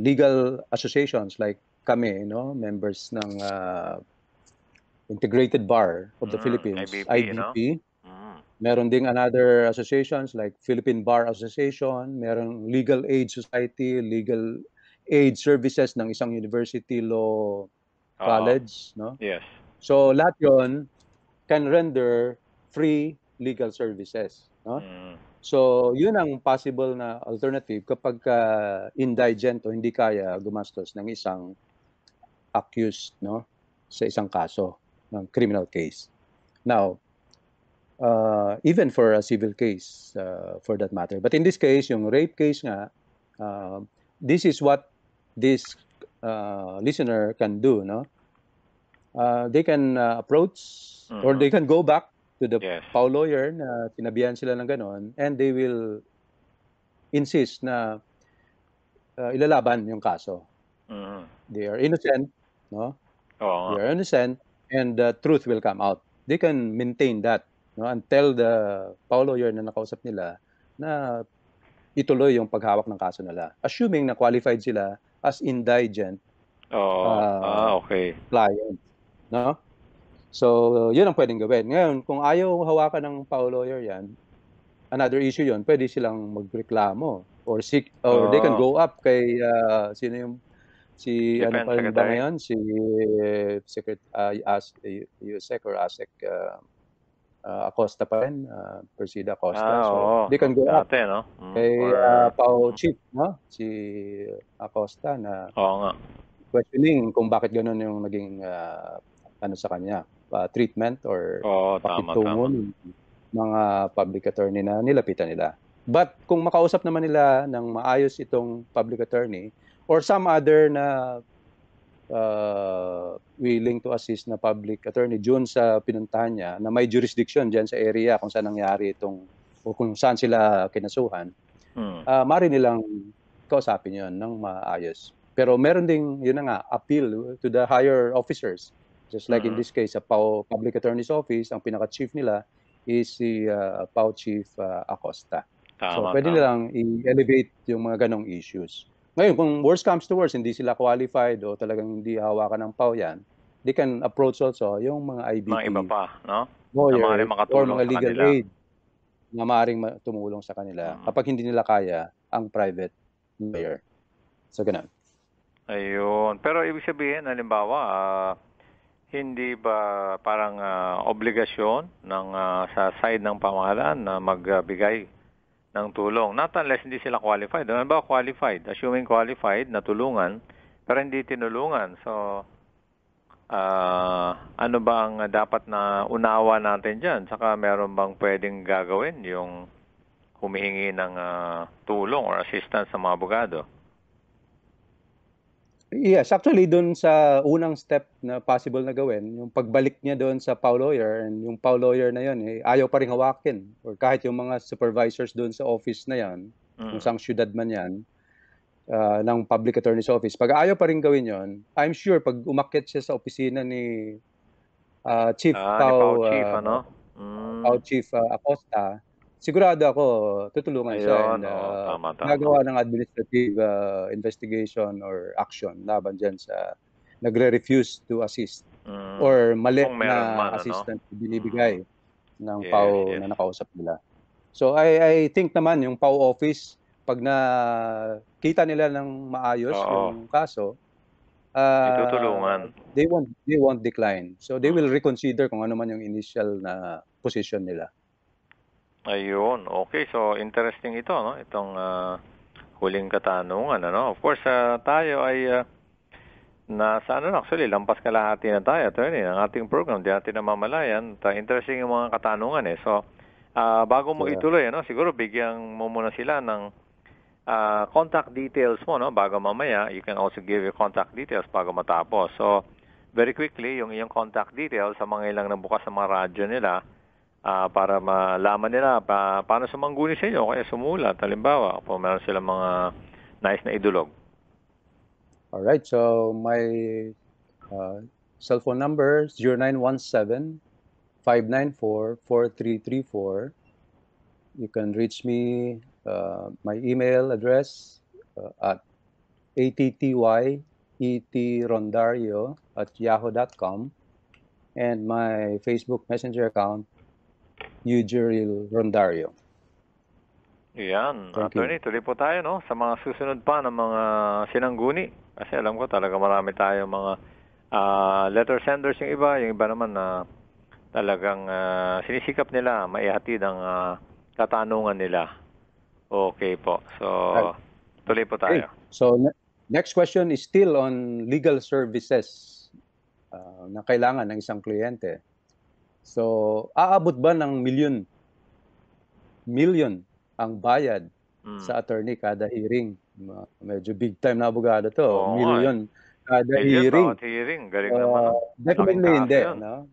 legal associations like kami, members ng Integrated Bar of the Philippines, IBP. Meron ding another associations like Philippine Bar Association, meron Legal Aid Society, Legal Aid Services ng isang university law college, Yes. So lahat yon can render free legal services, So yun ang possible na alternative kapag indigent o hindi kaya gumastos ng isang accused, sa isang kaso ng criminal case. Now, even for a civil case, for that matter. But in this case, yung rape case nga, this is what this listener can do, they can approach or they can go back to the PAO lawyer na sinabihan sila ng ganon, and they will insist na ilalaban yung kaso. They are innocent, they are innocent, and the truth will come out. They can maintain that, and tell the PAO lawyer na nakausap nila na ituloy yung paghawak ng kaso nila, assuming na qualified sila as indigent client, So yun ang pwedeng gawin. Ngayon, kung ayaw hawakan ng PAO lawyer yan, another issue yun, pwede silang magreklamo or seek, or they can go up kay sino yung ano pa rin ba ngayon, si USEC or ASEC, Acosta pa rin, Persida Acosta. So Oo. they can go up Dati, no? kay Or, Pao Chief, no? Si Acosta na oo nga. questioning kung bakit gano'n yung naging ano sa kanya, treatment or Oo, tama, pakitungo tama. ng mga public attorney na nilapitan nila. But kung makausap naman nila ng maayos itong public attorney or some other na willing to assist na public attorney dun sa pinuntahan niya na may jurisdiction diyan sa area kung saan nangyari itong o kung saan sila kinasuhan, maaari nilang kausapin yon ng maayos. Pero meron ding, yun na nga, appeal to the higher officers. Just like in this case, sa PAO Public Attorney's Office, ang pinaka-chief nila is si PAO Chief Acosta. So, Tama, pwede tama. nilang i-elevate yung mga ganong issues. Ngayon, kung worst comes to worst, hindi sila qualified o talagang hindi hawakan ng PAO yan, they can approach also yung mga Mga iba IBP pa, no? Na maaaring lawyers or makatulong mga sa legal kanila. aid na maaaring tumulong sa kanila kapag hindi nila kaya ang private lawyer. So, ganun. Ayun. Pero ibig sabihin, halimbawa, hindi ba parang obligasyon ng sa side ng pamahalaan na magbigay ng tulong? Not unless hindi sila qualified. Halimbawa, qualified. Assuming qualified na tulungan, pero hindi tinulungan. So, ano ba ang dapat na unawa natin dyan? Saka meron bang pwedeng gagawin yung humihingi ng tulong or assistance sa mga abogado? Yes, actually doon sa unang step na possible na gawin, yung pagbalik niya doon sa PAO lawyer, and yung PAO lawyer na yun, ayaw pa rin hawakin. Or kahit yung mga supervisors doon sa office na yan, kung saang syudad man yan, ng public attorney's office, pag ayaw pa rin gawin yon, I'm sure pag umakyat siya sa opisina ni Chief Ni Pao Chief, ano? PAO Chief Acosta, sigurado ako tutulungan siya Ayun, and tama, tama. gagawa ng administrative investigation or action laban dyan sa nagre-refuse to assist or mali Kung meron man, na ano? assistance binibigay ng Yes, PAO yes. na nakausap nila. So I think naman yung PAO office, pag nakita nila ng maayos yung kaso, Itutulungan. they won't decline. So they will reconsider kung ano man yung initial na position nila. Ayun, okay. So, interesting ito, no? Itong huling katanungan, ano? Of course, tayo ay nasa ano na, actually, lampas kalahati na tayo, attorney, ng ating program. Di natin namamalayan. Interesting yung mga katanungan, eh. So, bago mo ituloy, ano? Siguro, bigyan mo muna sila ng contact details mo, no? Bago mamaya, you can also give your contact details bago matapos. So, very quickly, yung iyong contact details sa mga ilang nabukas sa mga radyo nila, para malaman nila paano sumangguni sa inyo kaya sumulat. Halimbawa, kung meron silang mga nais na idulog. Alright, so my cell phone number is 0917-594-4334. You can reach me, my email address at attyetrondario@yahoo.com, and my Facebook Messenger account, Eugeril Rondario. Yan. Thank Attorney, tuloy po tayo, no? Sa mga susunod pa ng mga sinangguni. Kasi alam ko talaga marami tayo mga letter senders yung iba naman na talagang sinisikap nila maihatid ang katanungan nila. Okay po. So, tuloy po tayo. Okay. So, next question is still on legal services na kailangan ng isang kliyente. So, aabot ba ng million ang bayad sa attorney kada hearing? Medyo big time na abogado to. Million kada hearing. Bawat hearing. Galing naman. Definitely hindi. No?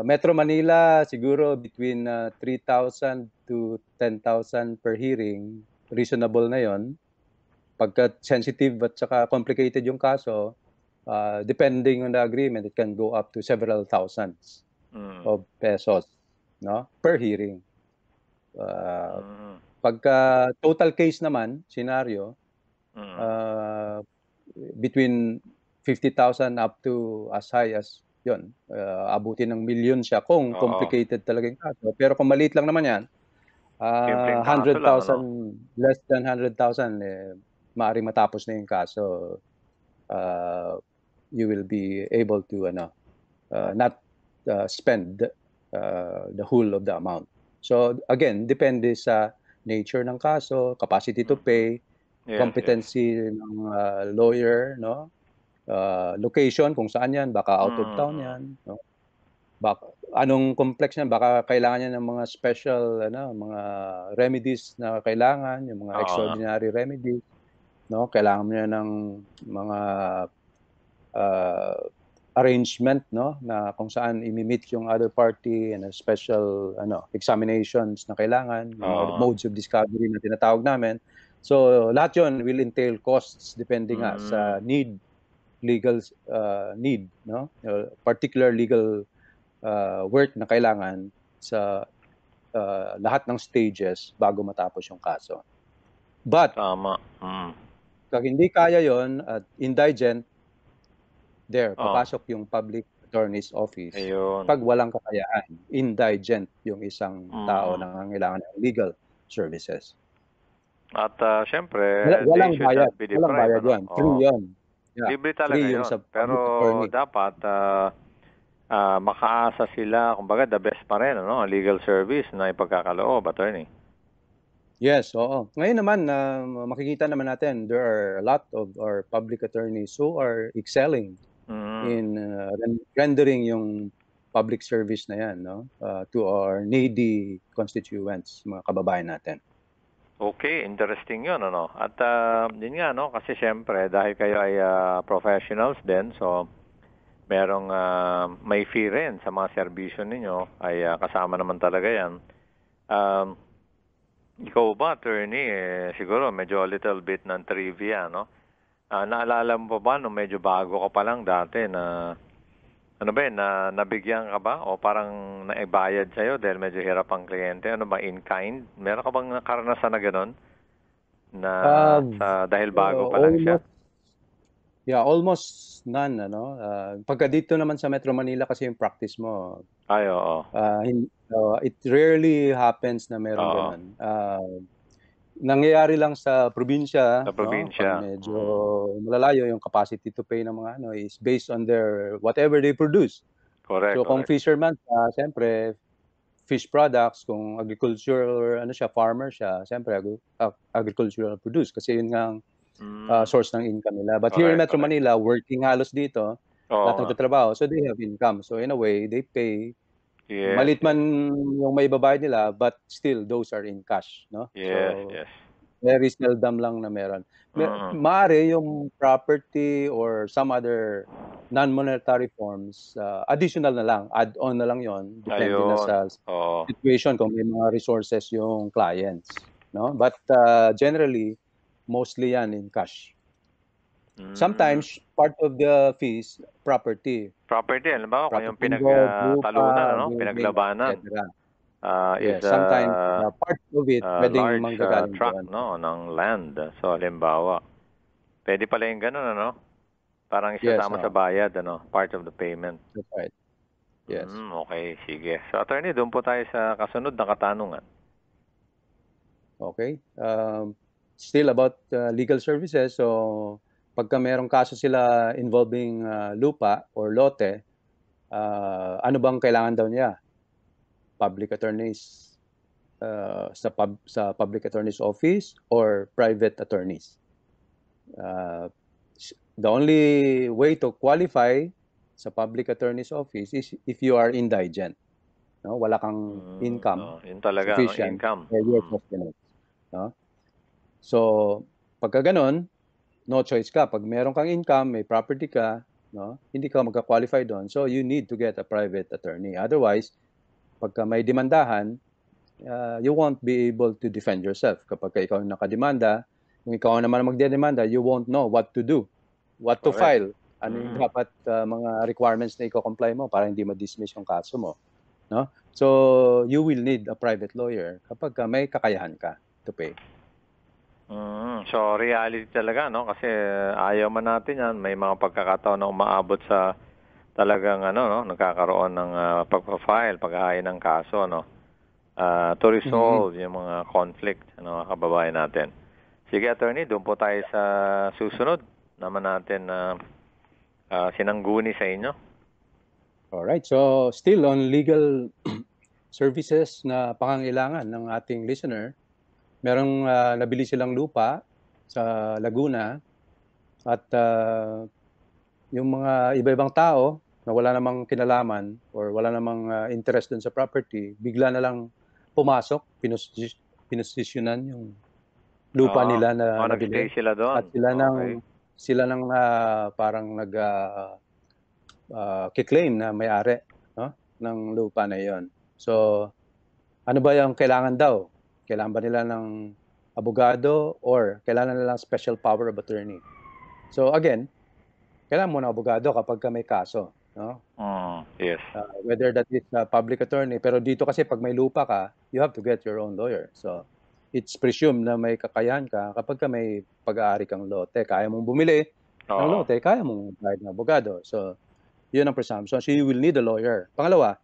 Metro Manila, siguro between 3,000 to 10,000 per hearing. Reasonable na yon. Pagka sensitive at saka complicated yung kaso, depending on the agreement, it can go up to several thousands of pesos, no, per hearing. Pagka total case naman, scenario, between 50,000 up to as high as yun, abutin ng million siya kung complicated talaga yung kaso. Pero kung maliit lang naman yan, 100,000, less than 100,000, maaaring matapos na yung kaso. You will be able to not spend the whole of the amount. So again, depende sa nature ng kaso, capacity to pay, competency ng lawyer, no? Location kung saan yan, baka out of town yan, no? Baka anong complex yan, baka kailangan niya ng mga special mga remedies na kailangan, yung mga extraordinary remedies, no? Kailangan niya ng mga arrangement, no, na kung saan i-meet yung other party and special examinations na kailangan, modes of discovery na tinatawag namin. So lahat yun will entail costs depende nga sa legal need, no, particular legal work na kailangan sa lahat ng stages bago matapos yung kaso. But kung hindi kaya yon at indigent, papasok yung public attorney's office. Pag walang kakayahan, indigent yung isang tao na nangangailangan ng legal services. At syempre, walang bayad. Walang bayad yan. Free yun. Yeah, libre talaga yun. Pero dapat makaasa sila, kumbaga the best pa rin, legal service na ipagkakaloob, attorney. Yes, oo. Ngayon naman, makikita naman natin, there are a lot of our public attorneys who are excelling in rendering yung public service na yan, no, to our needy constituents, mga kababayan natin. Okay, interesting yun, ano. At yun nga, no, kasi syempre, dahil kayo ay professionals din, so merong may fee rin sa mga serbisyo ninyo, ay kasama naman talaga yan. Ikaw ba, attorney, siguro medyo a little bit ng trivia, no? Naalala mo ba nung medyo bago ka pa lang dati na nabigyan ka ba o parang naibayad sa'yo dahil medyo hirap ang kliyente? Ano ba, in kind? Meron ka bang karanasan na gano'n? Na dahil bago pa lang siya? Yeah, almost none, ano. Pagka dito naman sa Metro Manila kasi yung practice mo. Ay, oo. It rarely happens na meron gano'n. Nangyayari lang sa probinsya. Sa probinsya. No? Pag medyo malalayo yung capacity to pay ng mga is based on their whatever they produce. Correct. So kung fisherman siya, siyempre fish products, kung agricultural farmer siya, siyempre agricultural produce kasi yun nga source ng income nila. But here in Metro Manila, working halos dito, lahat nagtatrabaho, so they have income. So in a way, they pay. Malit man yung may babayad nila, but still those are in cash, no? Yes. Very seldom lang na meron. Maaari yung property or some other non-monetary forms, additional na lang, add-on na lang yon, depende na sa situation kung may mga resources yung clients, no? But generally, mostly yan in cash. Sometimes, part of the fees, property. Property, alam ba? Kung yung pinagtalunan, pinaglabanan. Yes, sometimes, part of it, pwedeng manggagaling tract, ng land. So, halimbawa, pwede pala yung gano'n, ano? Parang isasama sa bayad, part of the payment. That's right. Yes. Okay, sige. So, attorney, doon po tayo sa kasunod na katanungan. Okay. Still about legal services, so pagka merong kaso sila involving lupa or lote, ano bang kailangan daw niya? Public attorneys sa public attorney's office or private attorneys? The only way to qualify sa public attorney's office is if you are indigent. No? Wala kang income. Yun talaga, sufficient income. No? So, pagka ganun, no choice ka. Pag meron kang income, may property ka, no, hindi ka magka-qualify doon. So you need to get a private attorney. Otherwise, pagka may demandahan, you won't be able to defend yourself. Kapag ikaw nakademanda, kung ikaw naman magdedemanda, you won't know what to do, what to file. Ano yung dapat mga requirements na i-comply mo para hindi ma-dismiss yung kaso mo. No? So you will need a private lawyer kapag may kakayahan ka to pay. So, reality talaga, no? Kasi ayaw man natin yan. May mga pagkakataon na umaabot sa talagang, nagkakaroon ng pagpa-file, paghahain ng kaso, to resolve yung mga conflict, kababayan natin. Sige, attorney, doon po tayo sa susunod naman natin na sinangguni sa inyo. Alright, so still on legal services na pangangailangan ng ating listener, merong nabili silang lupa sa Laguna at yung mga iba-ibang tao na wala namang kinalaman or wala namang interest dun sa property, bigla na lang pumasok, pinosisyonan yung lupa nila na nabili. Nag-stay sila doon. At sila nang parang kiklaim na may-ari, no, ng lupa na yon. So, ano ba yung kailangan daw? Kailangan ba nila ng abogado or kailangan nila ng special power of attorney? So again, kailangan mo ng abogado kapag may kaso, no? Yes. Whether that is a public attorney, pero dito kasi pag may lupa ka, you have to get your own lawyer. So it's presumed na may kakayahan ka kapag may pag-aari kang lote, kaya mong bumili ng lote, kaya mong bayad ng abogado. So yun ang presumption. So you will need a lawyer. Pangalawa,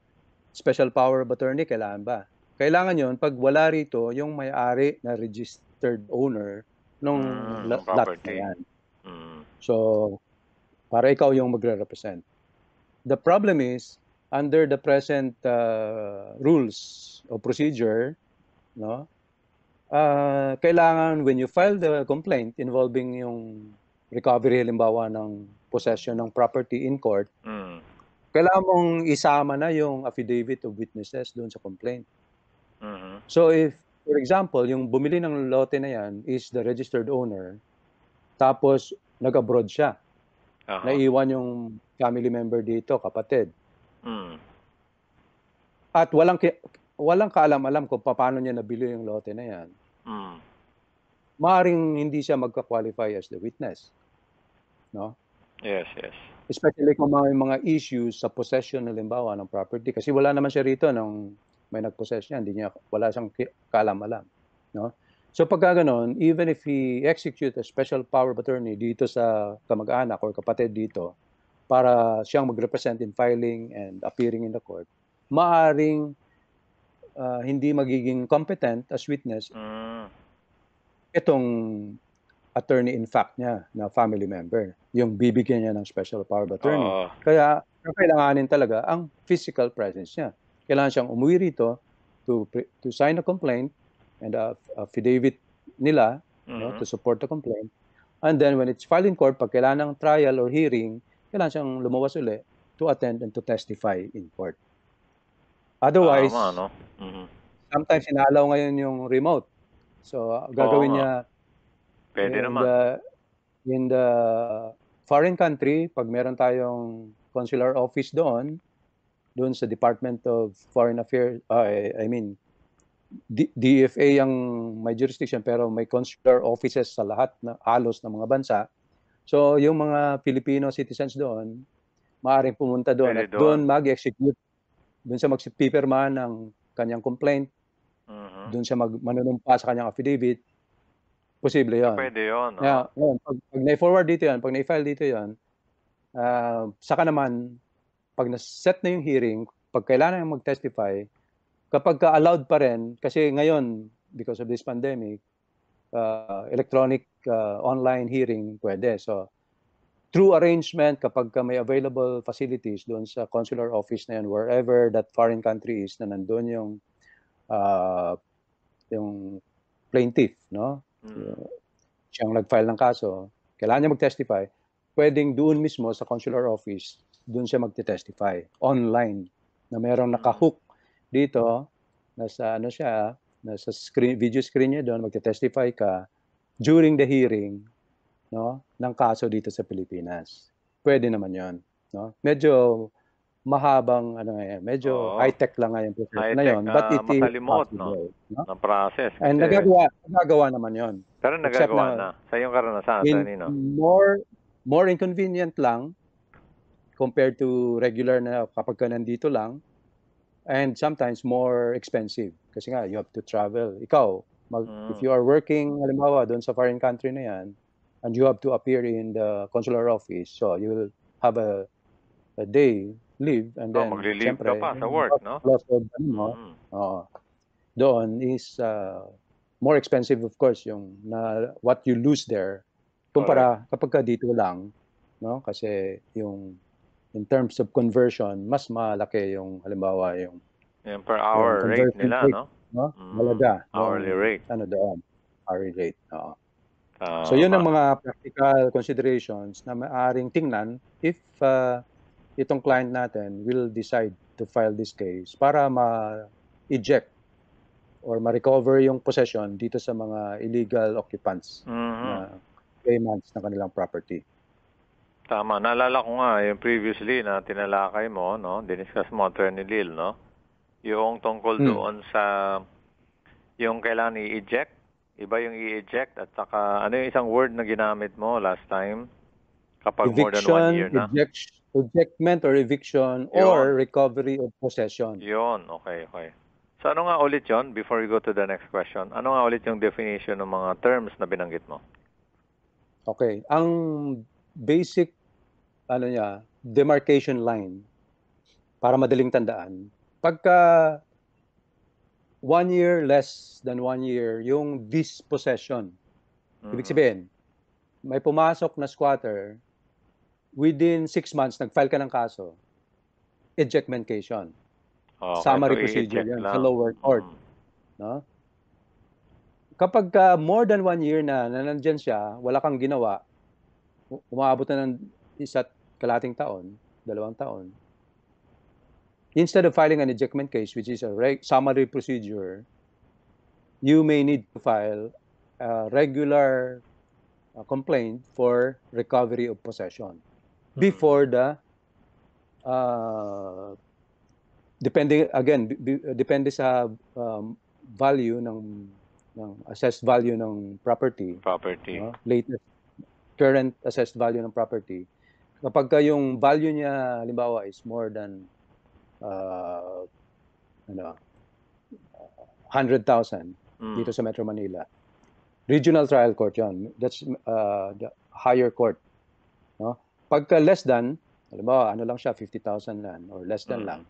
special power of attorney, kailangan ba? Kailangan yun pag wala rito yung may-ari na registered owner ng lot na yan. So, para ikaw yung magre-represent. The problem is, under the present rules of procedure, no, kailangan when you file the complaint involving yung recovery halimbawa ng possession ng property in court, kailangan mong isama na yung affidavit of witnesses doon sa complaint. So if, for example, yung bumili ng lote na yan is the registered owner, tapos nag-abroad siya, naiwan yung family member dito, kapatid. At walang kaalam-alam kung paano niya nabili yung lote na yan. Maaaring hindi siya magka-qualify as the witness. No? Yes, yes. Especially kung may mga issues sa possession halimbawa ng property, kasi wala naman siya rito nung may nag-possess niya, wala siyang kaalam-alam, no? So pagka ganoon, even if he execute a special power of attorney dito sa kamag-anak or kapatid dito para siyang mag-represent in filing and appearing in the court, maaring hindi magiging competent as witness itong attorney in fact niya na family member, yung bibigyan niya ng special power of attorney. Kaya kailanganin talaga ang physical presence niya. Kailangan siyang umuwi rito to sign a complaint and affidavit nila, no, to support the complaint. And then when it's filed in court, pag kailangan ng trial or hearing, kailangan siyang lumuwas ulit to attend and to testify in court. Otherwise, sometimes inaalaw ngayon yung remote. So gagawin niya pwede in the foreign country, pag meron tayong consular office doon sa Department of Foreign Affairs, DFA ang may jurisdiction pero may consular offices sa lahat na halos ng mga bansa. So yung mga Filipino citizens doon, maaaring pumunta doon at doon mag-execute, doon siya magpipirma ng kanyang complaint, doon siya manunumpa sa kanyang affidavit. Posible yun. Pwede yun. Pag na-forward dito yan, pag na-file dito yan, saka naman, pag na-set na yung hearing, pag kailangan yung mag-testify, kapag allowed pa rin, kasi ngayon, because of this pandemic, electronic online hearing pwede. So, through arrangement, kapag may available facilities doon sa consular office na yan, wherever that foreign country is, na nandun yung plaintiff, no? Siyang nag-file ng kaso, kailangan niya mag-testify, pwedeng doon mismo sa consular office, doon siya mag-testify online na merong naka-hook dito, nasa video screen niya doon, mag-testify ka during the hearing, no, ng kaso dito sa Pilipinas. Pwede naman 'yon, no? Medyo mahabang medyo high-tech lang ngayon process na 'yon, but it is possible, no? Na process. And nagagawa naman 'yon. Pero nagagawa na. Sa iyong karanasan, Nino? More inconvenient lang compared to regular na kapag ka nandito lang, and sometimes more expensive kasi nga you have to travel. Ikaw, if you are working halimbawa doon sa foreign country na yan, and you have to appear in the consular office, so you will have a day leave, and then maglilive ka pa sa work, no? Doon is more expensive, of course, yung what you lose there kumpara kapag ka dito lang, no? Kasi yung in terms of conversion, mas malaki yung halimbawa yung per hour rate conversion nila, rate, no? no? Halaga Hourly nung rate. doon, hourly rate. Oo. So yun ang mga practical considerations na maaring tingnan if itong client natin will decide to file this case para ma-eject or ma-recover yung possession dito sa mga illegal occupants na claimants ng kanilang property. Tama. Naalala ko nga yung previously na tinalakay mo, no? Diniscuss mo, Attorney Lil, no? Yung tungkol doon sa yung kailangan i-eject. Iba yung i-eject at saka ano yung isang word na ginamit mo last time? Kapag more than 1 year na. Ejectment or eviction or recovery of possession. Yun. Okay. So ano nga ulit yon before we go to the next question? Ano nga ulit yung definition ng mga terms na binanggit mo? Okay. Ang basic demarcation line para madaling tandaan. Pagka 1 year, less than 1 year, yung dispossession. Ibig sabihin, may pumasok na squatter, within 6 months, nag-file ka ng kaso, ejectment case yun. Summary procedure yan sa lower court. No? Kapag more than 1 year na nandyan siya, wala kang ginawa, umaabot na ng 1.5 taon, 2 taon, instead of filing an ejectment case, which is a summary procedure, you may need to file a regular complaint for recovery of possession before the depende sa value ng assessed value ng property. Latest current assessed value ng property. Kapag yung value niya halimbawa is more than 100,000 dito sa Metro Manila, regional trial court yon. That's the higher court, no? Pagka less than, halimbawa ano lang siya, 50,000 lang or less than lang,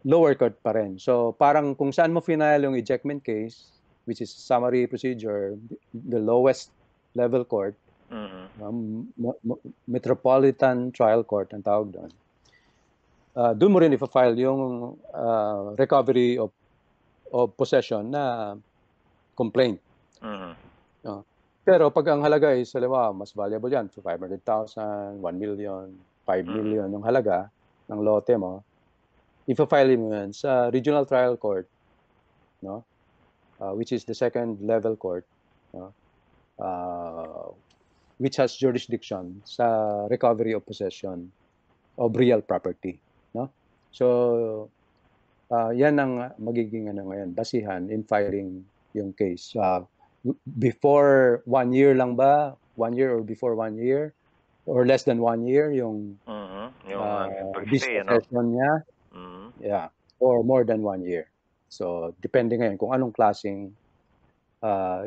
lower court pa rin. So parang kung saan mo final yung ejectment case, which is summary procedure, the lowest level court, Metropolitan Trial Court ang tawag doon. Doon mo rin ipa-file yung recovery of possession na complaint. Pero pag ang halaga is, halimbawa, mas valuable yan, 500,000, 1 million, 5 million yung halaga ng lote mo, ipa-file mo yan sa Regional Trial Court, no? Which is the second level court, no? Which has jurisdiction sa recovery of possession of real property, no? So yan ang magiging ngayon basihan in filing yung case. Before 1 year lang ba? 1 year or before 1 year? Or less than 1 year yung dispossession niya? Yeah. Or more than 1 year. So depende ngayon kung anong klaseng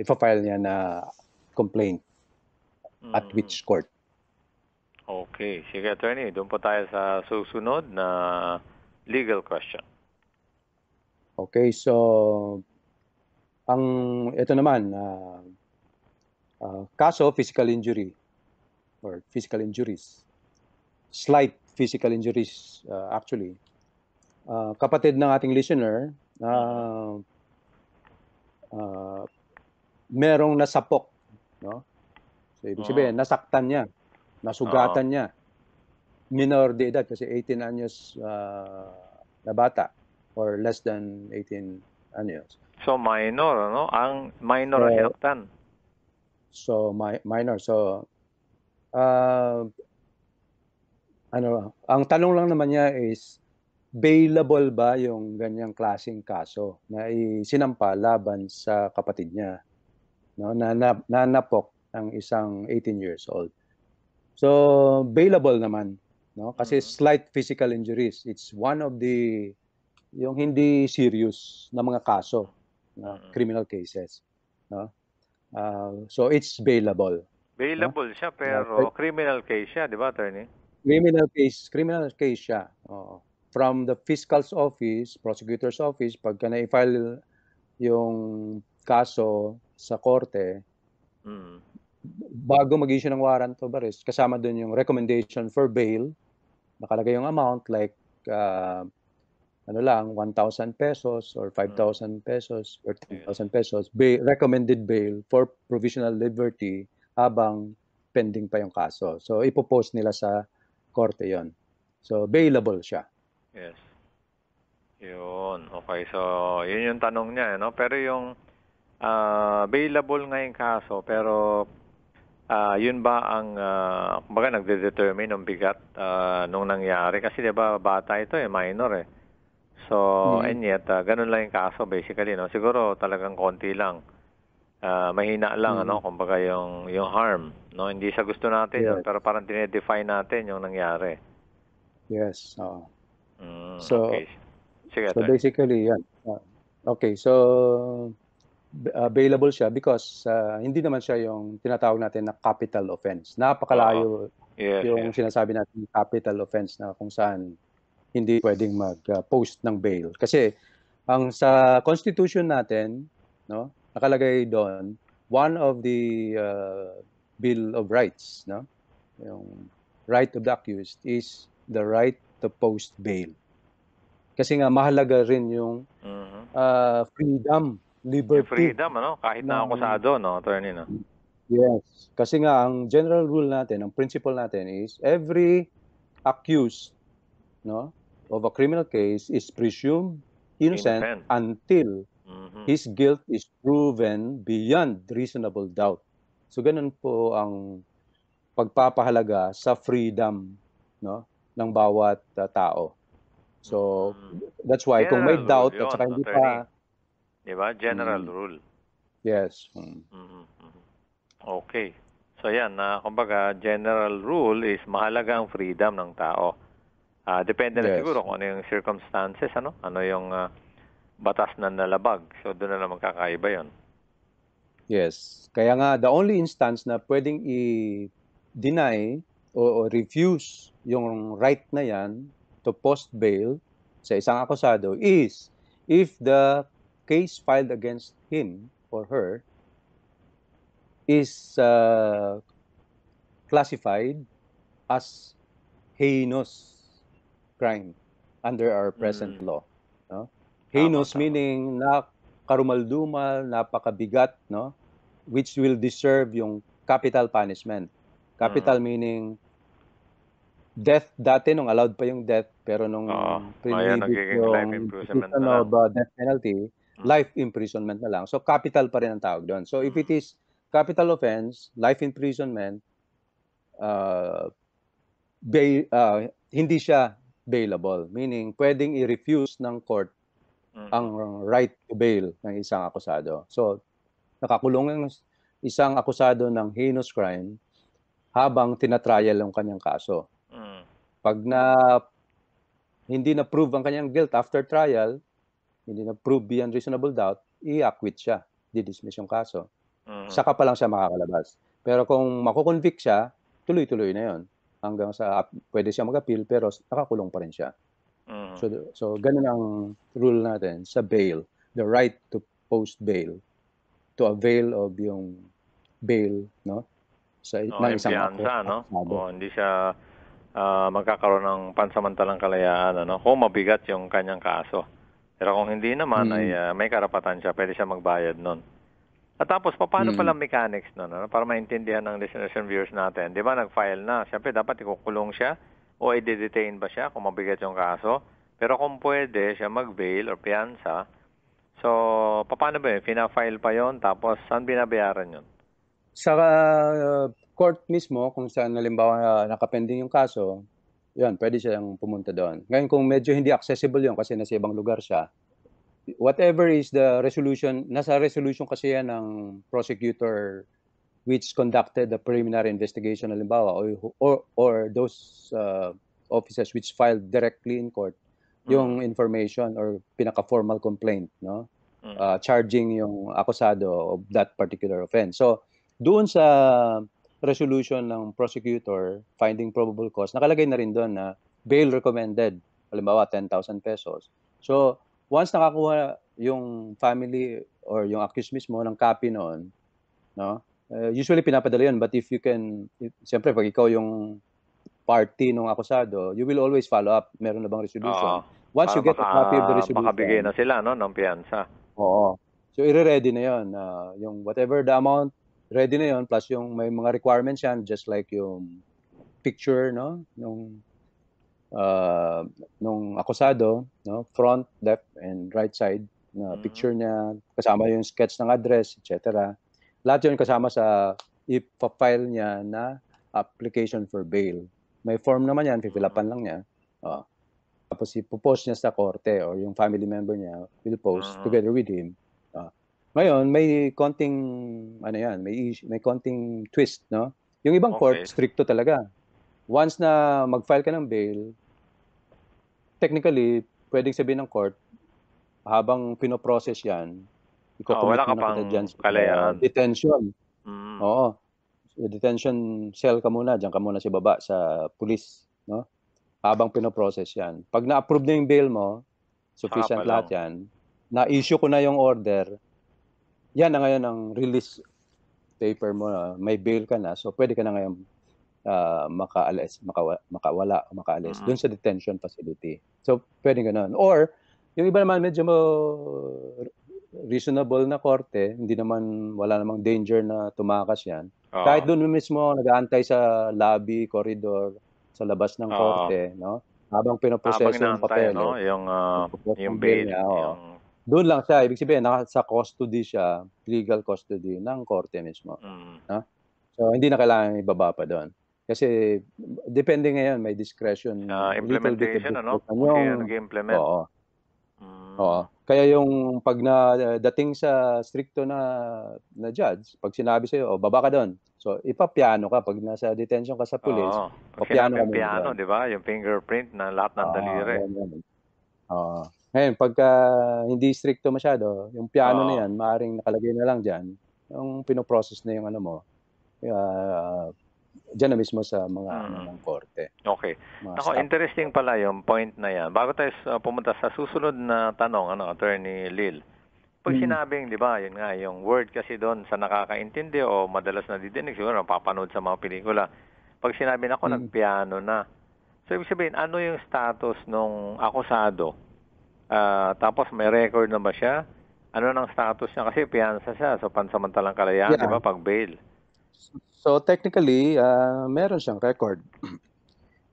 ipa-file niya na complaint at which court. Okay. Sige, attorney. Doon po tayo sa susunod na legal question. Okay. So, ito naman, kaso physical injury or physical injuries. Slight physical injuries, actually. Kapatid ng ating listener, merong nasapok, no? So, ibig sabihin, nasaktan niya, nasugatan niya. Minor de edad kasi 18 anyos na bata or less than 18 anyos. So minor, no? Ang minor ang sinaktan. So minor. So ang tanong lang naman niya is bailable ba yung ganyang klaseng kaso na isinampa laban sa kapatid niya, no? Nanapok ng isang 18 years old. So bailable naman, no? Kasi slight physical injuries, it's one of the yung hindi serious na mga kaso, na criminal cases, no? So it's bailable. Bailable, no? Siya pero criminal case siya, di ba, attorney? Criminal case siya. From the fiscal's office, prosecutor's office, pagka na-file yung kaso sa korte, bago mag-issue ng warrant of arrest, kasama doon yung recommendation for bail, nakalagay yung amount like ano lang, 1,000 pesos or 5,000 pesos or 10,000 pesos, recommended bail for provisional liberty habang pending pa yung kaso. So, ipopost nila sa korte yon. So, bailable siya. Yes. Yun. Okay. So, yun yung tanong niya, no? Pero yung bailable nga yung kaso, pero yun ba ang, kumbaga, nagde-determine ng bigat nung nangyari? Kasi, di ba, bata ito minor eh. So, and yet, ganun lang yung kaso basically, no? Siguro talagang konti lang. Mahina lang, ano? Kumbaga yung harm, no? Hindi sa gusto natin yun, pero parang dinedefine natin yung nangyari. Yes. So, okay. Sige, so basically, yan. Okay, so bailable siya because hindi naman siya yung tinatawag natin na capital offense. Napakalayo yung sinasabi natin capital offense na kung saan hindi pwedeng mag-post ng bail. Kasi ang sa Constitution natin, no, nakalagay doon, one of the Bill of Rights, no, yung right of the accused is the right to post bail. Kasi nga mahalaga rin yung freedom, liberty. Yung freedom, ano? Kahit na akusado, no, attorney, no? Yes. Kasi nga ang general rule natin, ang principle natin is every accused, no, of a criminal case is presumed innocent until his guilt is proven beyond reasonable doubt. So ganun po ang pagpapahalaga sa freedom, no, ng bawat tao. So that's why kung may doubt at saka hindi pa, di ba? General rule. Yes. Okay. So yan, kumbaga general rule is mahalaga ang freedom ng tao. Depende na siguro kung ano yung circumstances, ano? Ano yung batas na nalabag. So doon na magkakaiba yon. Yes. Kaya nga the only instance na pwedeng i-deny o refuse yung right na yan to post bail sa isang akusado is if the case filed against him or her is classified as heinous crime under our present law. No? Heinous meaning na karumaldumal, napakabigat, no? Which will deserve yung capital punishment. Capital meaning death dati nung allowed pa yung death, pero nung nagiging life imprisonment na lang. Death penalty, life imprisonment na lang. So capital pa rin ang tawag doon. So if it is capital offense, life imprisonment, hindi siya bailable. Meaning, pwedeng i-refuse ng court ang right to bail ng isang akusado. So, nakakulong ang isang akusado ng heinous crime habang tinatrial ang kanyang kaso. Pag hindi na-prove ang kanyang guilt after trial, hindi na-prove beyond reasonable doubt, i-acquit siya, di-dismiss yung kaso. Saka pa lang siya makakalabas. Pero kung makukonvict siya, tuloy-tuloy na yon. Hanggang sa pwede siya mag-appeal pero nakakulong pa rin siya. So ganun ang rule natin sa bail, the right to post bail, to avail of yung bail, no? Sa ng isang no? Hindi siya magkakaroon ng pansamantalang kalayaan, ano? Kung mabigat yung kanyang kaso. Pero kung hindi naman ay may karapatan siya, pwede siya magbayad nun. At tapos, paano pala mechanics nun? Ano? Para maintindihan ng listeners and viewers natin. Di ba, nag-file na. Siyempre, dapat ikukulong siya o i-detain ba siya kung mabigat yung kaso. Pero kung pwede siya mag-bail or piyansa, so, paano ba yun? Fina-file pa yon, tapos saan binabayaran yun? Sa court mismo, kung saan halimbawa nakapending yung kaso, yun, pwede siyang pumunta doon. Ngayon, kung medyo hindi accessible yun kasi nasa ibang lugar siya, whatever is the resolution, nasa resolution kasi yan ng prosecutor which conducted the preliminary investigation halimbawa or those officers which filed directly in court yung information or pinaka-formal complaint, no? Charging yung akusado of that particular offense. So, doon sa resolution ng prosecutor finding probable cause, nakalagay na rin doon na bail recommended, halimbawa 10,000 pesos. So, once nakakuha yung family or yung accused mismo ng copy noon, no, Usually pinapadala yun, but if you can, siyempre pag ikaw yung party ng akusado, you will always follow up. Meron na bang resolution? Once Para you get a copy of the makabigay resolution, na sila, no, ng piyansa. oo. So, i-ready na yun. Yung whatever the amount, ready na yun, plus yung may mga requirements yan, just like yung picture, no, nung akusado, no, front, left, and right side, na picture niya, kasama yung sketch ng address, etc. Lahat yun kasama sa i-file niya na application for bail. May form naman yan, pipilapan lang niya. Tapos ipopost niya sa korte or yung family member niya will post together with him. Ngayon, may konting, may konting twist, no? Yung ibang court, stricto talaga. Once na mag-file ka ng bail, technically, pwedeng sabihin ng court, habang pinoprocess yan, wala ka pang kalayaan. Detention. Oo. Detention cell ka muna, diyan ka muna sa baba sa police, no? Habang pinoprocess yan. Pag na-approve na yung bail mo, sufficient lahat yan, na-issue ko na yung order, yan na ngayon ang release paper mo, may bail ka na, so pwede ka na ngayon makaalis doon sa detention facility. So, pwede ganun. Or, yung iba naman medyo reasonable na korte, hindi naman, wala namang danger na tumakas yan. Kahit doon mismo, nag-aantay sa lobby, corridor, sa labas ng korte, no? Habang pinoproseso yung papel. No? Yung bail. Doon lang siya, ibig sabihin, nasa custody siya, legal custody ng korte mismo. No? So, hindi na kailangan ibaba pa doon. Kasi, depende ngayon, may discretion. Implementation, ano? Kung nag-implement. Oo. Kaya yung pag dating sa stricto na judge, pag sinabi sa'yo, baba ka doon. So, ipapiano ka. Pag nasa detention ka sa police, papiano ka muna. Di ba? Yung fingerprint na lahat ng daliri. Ngayon, pagka hindi stricto masyado, yung piano na yan, maaaring nakalagay na lang dyan, yung pinoprocess na yung ano mo, dyan na mismo sa mga ng korte. Okay. Ako, interesting pala yung point na yan. Bago tayo pumunta sa susunod na tanong, Attorney Lil. Pag sinabing, di ba, yun nga, yung word kasi doon sa nakakaintindi o madalas na didinig, siguro napapanood sa mga pelikula. Pag sinabi na ako, nagpiano na. So, ibig sabihin, ano yung status nung akusado? Tapos, may record na ba siya? Ano nang status niya? Kasi piyansa siya. So, pansamantalang kalayaan, di ba, pag bail. So, technically, meron siyang record.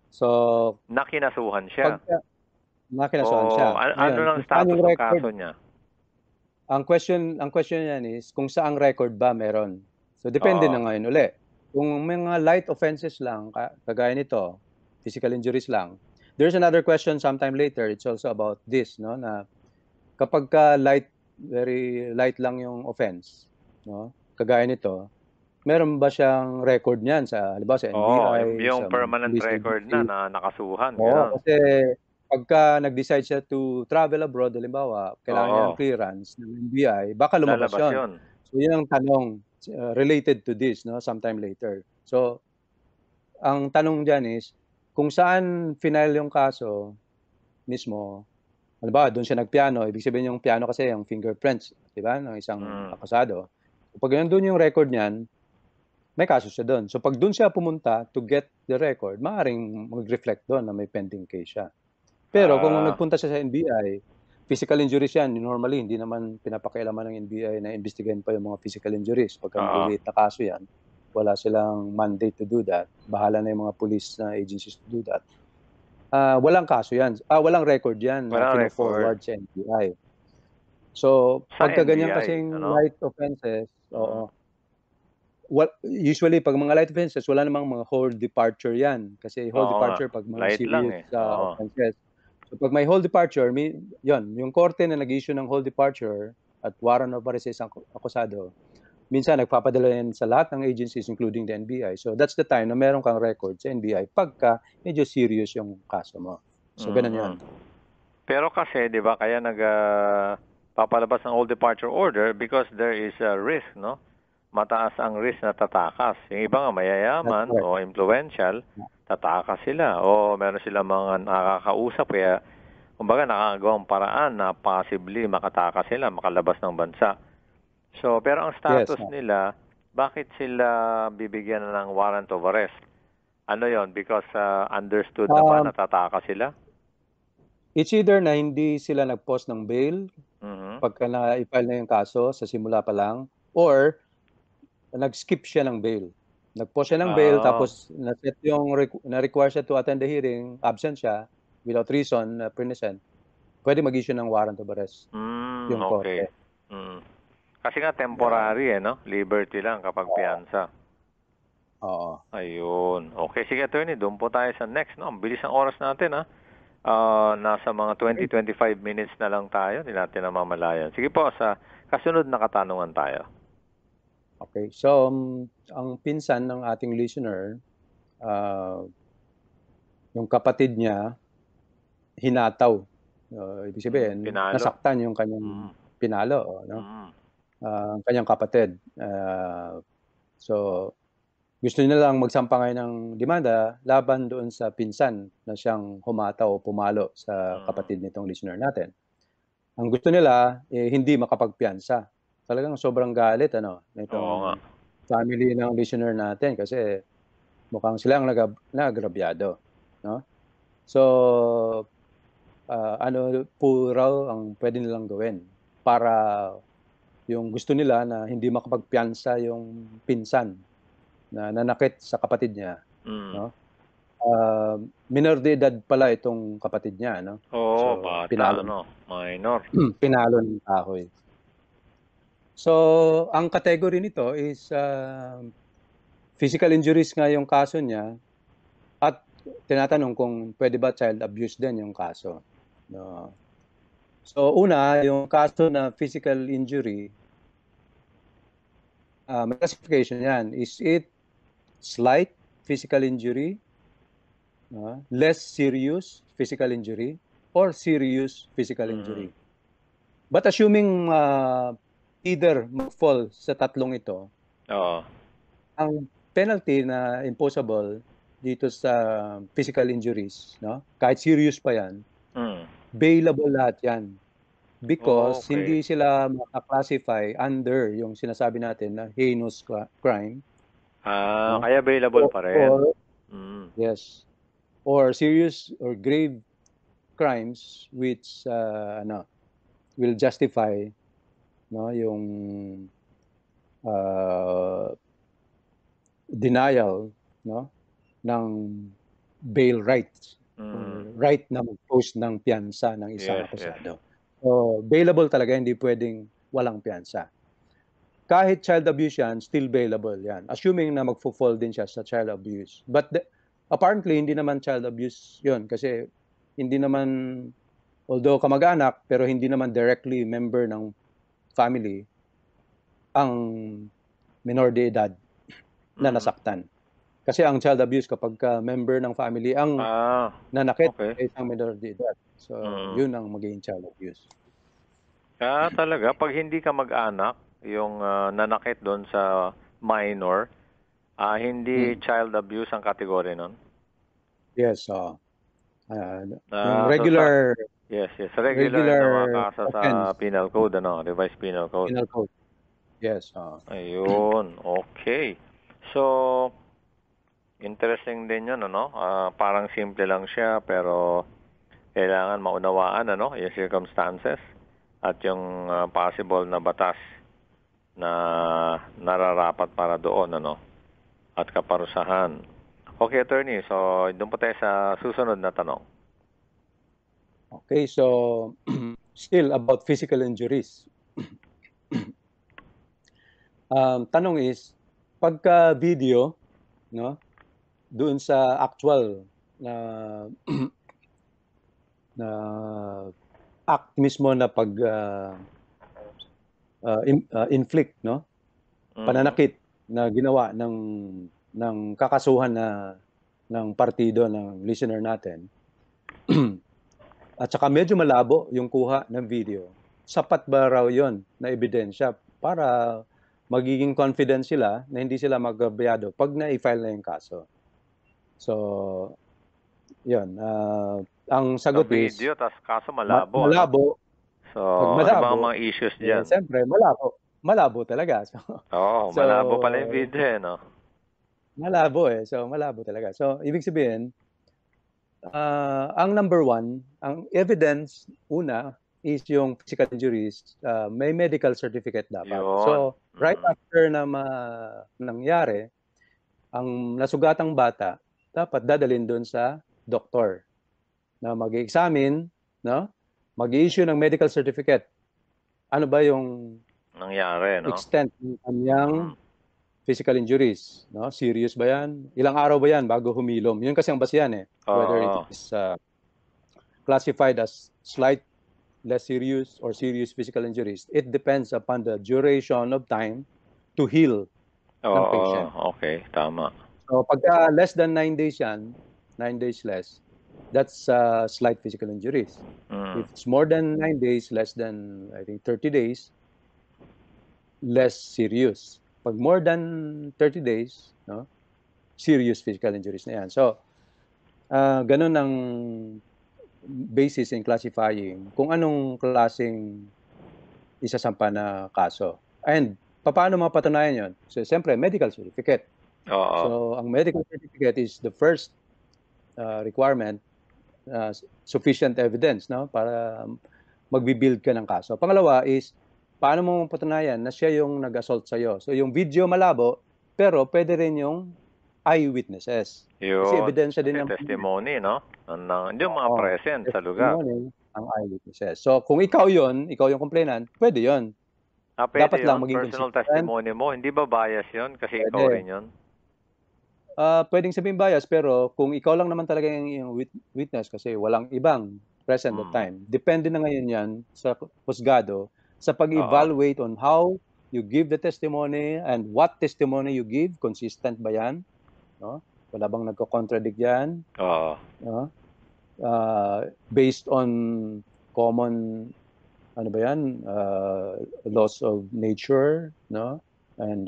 So, nakinasuhan siya. Nakinasuhan siya. Ano nang status ng kaso niya? Ang question niyan is kung saang record ba meron. So, depende na ngayon uli. Kung mga light offenses lang, kagaya nito, physical injuries lang, there's another question sometime later. It's also about this, no? Na kapag very light lang yung offense, no? Kagaya nito, meron ba siyang record niyan sa, halimbawa sa NBI? Yung permanent record na nakasuhan. Oo, kasi pagka nag-decide siya to travel abroad, halimbawa, kailangan niya ng clearance ng NBI, baka lumabas yun. So, yun ang tanong related to this, no, sometime later. So, ang tanong dyan is, kung saan final yung kaso mismo, halimbawa, doon siya nagpiano, ibig sabihin yung piano kasi yung fingerprints, di ba, ng isang akusado. Pag nandun yung record niyan, may kaso siya doon. So, pag doon siya pumunta to get the record, maaaring mag-reflect doon na may pending case siya. Pero kung nagpunta siya sa NBI, physical injuries yan, normally, hindi naman pinapakialaman ng NBI na investigahin pa yung mga physical injuries. Pagka maliit na kaso yan, wala silang mandate to do that. Bahala na yung mga police na agencies to do that. Walang kaso yan. Walang record yan na pino-forward sa NBI. So, pagka ganyan kasing light offenses, usually, pag mga light offenses, wala namang mga hold departure yan. Kasi hold departure, pag mga serious offenses. So, pag may hold departure, yung korte na nag-issue ng hold departure at warrant of arrest sa akusado, minsan nagpapadala yan sa lahat ng agencies, including the NBI. So, that's the time na meron kang record sa NBI pagka medyo serious yung kaso mo. So, ganun yun. Pero kasi, di ba, kaya papalabas ng hold departure order because there is a risk, no? Mataas ang risk na tatakas. Yung iba nga mayayaman o influential, tatakas sila. O meron sila mga nakakausap, kaya kumbaga nakagawang paraan na possibly makatakas sila, makalabas ng bansa. So, pero ang status nila, Bakit sila bibigyan ng warrant of arrest? Ano yon? Because understood na ba Um, natataka sila? it's either na hindi sila nag-post ng bail Mhm. pagka na-file na yung kaso sa simula pa lang, or nag-skip siya ng bail. Nag-post siya ng bail Ah, tapos na-set yung na-require siya to attend the hearing, absent siya without reason na present, pwede mag-issue ng warrant of arrest yung okay. korte. Mm. Kasi nga Yeah. temporary no? Liberty lang kapag Oo. piyansa. Oo. Ayun. Okay, sige attorney, doon po tayo sa next, no? Ang bilis ng oras natin, ha? Nasa mga 20-25 minutes na lang tayo, hindi natin namamalayan. Sige po, sa kasunod na katanungan tayo. Okay. So, ang pinsan ng ating listener, yung kapatid niya, hinataw. Ibig sabihin, Pinalo. nasaktan yung kanyang Mm. pinalo, no? Mm. Ang kanyang kapatid. So, gusto niya lang magsampa ngayon ng demanda laban doon sa pinsan na siyang humataw o pumalo sa Mm. kapatid nitong listener natin. Ang gusto nila, hindi makapagpiyansa. Talagang sobrang galit, Oo nga. nitong family ng listener natin kasi mukhang silang naagrabyado, no? So, ano po raw ang pwede nilang gawin para yung gusto nila na hindi makapagpiyansa yung pinsan na nanakit sa kapatid niya, Mm. no? Minor de edad pala itong kapatid niya, no? Oo, So, bata, ano? Minor. pinalo ng kahoy. So, ang category nito is physical injuries nga yung kaso niya, at tinatanong kung pwede ba child abuse din yung kaso, no? So, una, yung kaso na physical injury, may classification yan. Is it slight physical injury, less serious physical injury, or serious physical injury? But assuming either mag-fall sa tatlong ito, Oo. ang penalty na imposable dito sa physical injuries, no? Kahit serious pa yan, Mm. bailable lahat yan. Because Okay. hindi sila maka-classify under yung sinasabi natin na heinous crime, no? Kaya available pa rin. Or Mm. yes, or serious or grave crimes which will justify, no, yung denial, no, ng bail rights or right na mag-post ng piyansa ng isang Yes, yes. akusado. So, bailable talaga, hindi pwedeng walang piyansa. Kahit child abuse yan, still bailable yan. Assuming na magfo-fall din siya sa child abuse. But apparently, hindi naman child abuse yon kasi hindi naman, although kamag-anak, pero hindi naman directly member ng family ang minor de edad na nasaktan. Kasi ang child abuse kapag member ng family ang nanakit Okay. sa isang minor de edad. So, yun ang magiging child abuse. Talaga, pag hindi ka mag-anak, yung nanakit doon sa minor, hindi child abuse ang kategory nun? Yes, yung regular yes, regular na mga kaso sa offense, penal code, revised penal code. penal code. Yes, Ayun, okay. So, interesting din yun, parang simple lang siya, pero kailangan maunawaan, yung circumstances at yung possible na batas na nararapat para doon, at kaparusahan. Okay, attorney. So, doon po tayo sa susunod na tanong. Okay, so still about physical injuries. Tanong is, pagka video, no, doon sa actual na na act mismo na pag inflict, no, pananakit na ginawa ng kakasuhan ng partido ng listener natin, at saka medyo malabo yung kuha ng video, sapat ba raw yon na ebidensya para magiging confident sila na hindi sila magabyado pag na-file na yung kaso? So, yun. Ang sagot is, video, tas kaso malabo. malabo. So, Pag ano ba malabo, ang mga issues dyan? siyempre malabo. malabo talaga. Oo, So, malabo pala yung video no? malabo eh. So, malabo talaga. So, ibig sabihin, ang number one, ang evidence, una, is yung physical injuries, may medical certificate dapat. Yun. So, right after na nangyari, ang nasugatang bata, dapat dadalhin doon sa doktor na mag-examine, no? Mag-issue ng medical certificate. Ano ba yung Nangyari, no? extent ng kanyang physical injuries, no? Serious ba yan? Ilang araw ba yan bago humilom? Yun kasi ang basihan eh. Whether it is classified as slight, less serious, or serious physical injuries. It depends upon the duration of time to heal ng patient. Okay, tama. So pagka less than 9 days yan, 9 days less, that's slight physical injuries. If it's more than 9 days, less than, I think, 30 days, less serious. Pag more than 30 days, no, serious physical injuries na yan. So, ganun ang basis in classifying kung anong klaseng isasampa na kaso. And paano mapatunayan yun? So, siyempre, medical certificate. So, ang medical certificate is the first requirement, sufficient evidence, no, para magbi-build ka ng kaso. Pangalawa is, paano mo mapatunayan na siya yung nag-assault sa'yo? So, yung video malabo, pero pwede rin yung eyewitnesses. Kasi ebidensya din ng testimony, no? Hindi yung mga present sa lugar. Ang eyewitnesses. So, kung ikaw yung complainant, pwede yun. Pwede Dapat lang maging personal testimony mo. Hindi ba bias yun? Kasi ikaw rin yun. Pwedeng sabihin bias, pero kung ikaw lang naman talaga yung witness kasi walang ibang present at time, depende na ngayon yan sa husgado sa pag-evaluate on how you give the testimony and what testimony you give. Consistent ba yan? No? Wala bang nagko-contradict yan? No? Based on common, ano ba yan? Laws of nature, no? And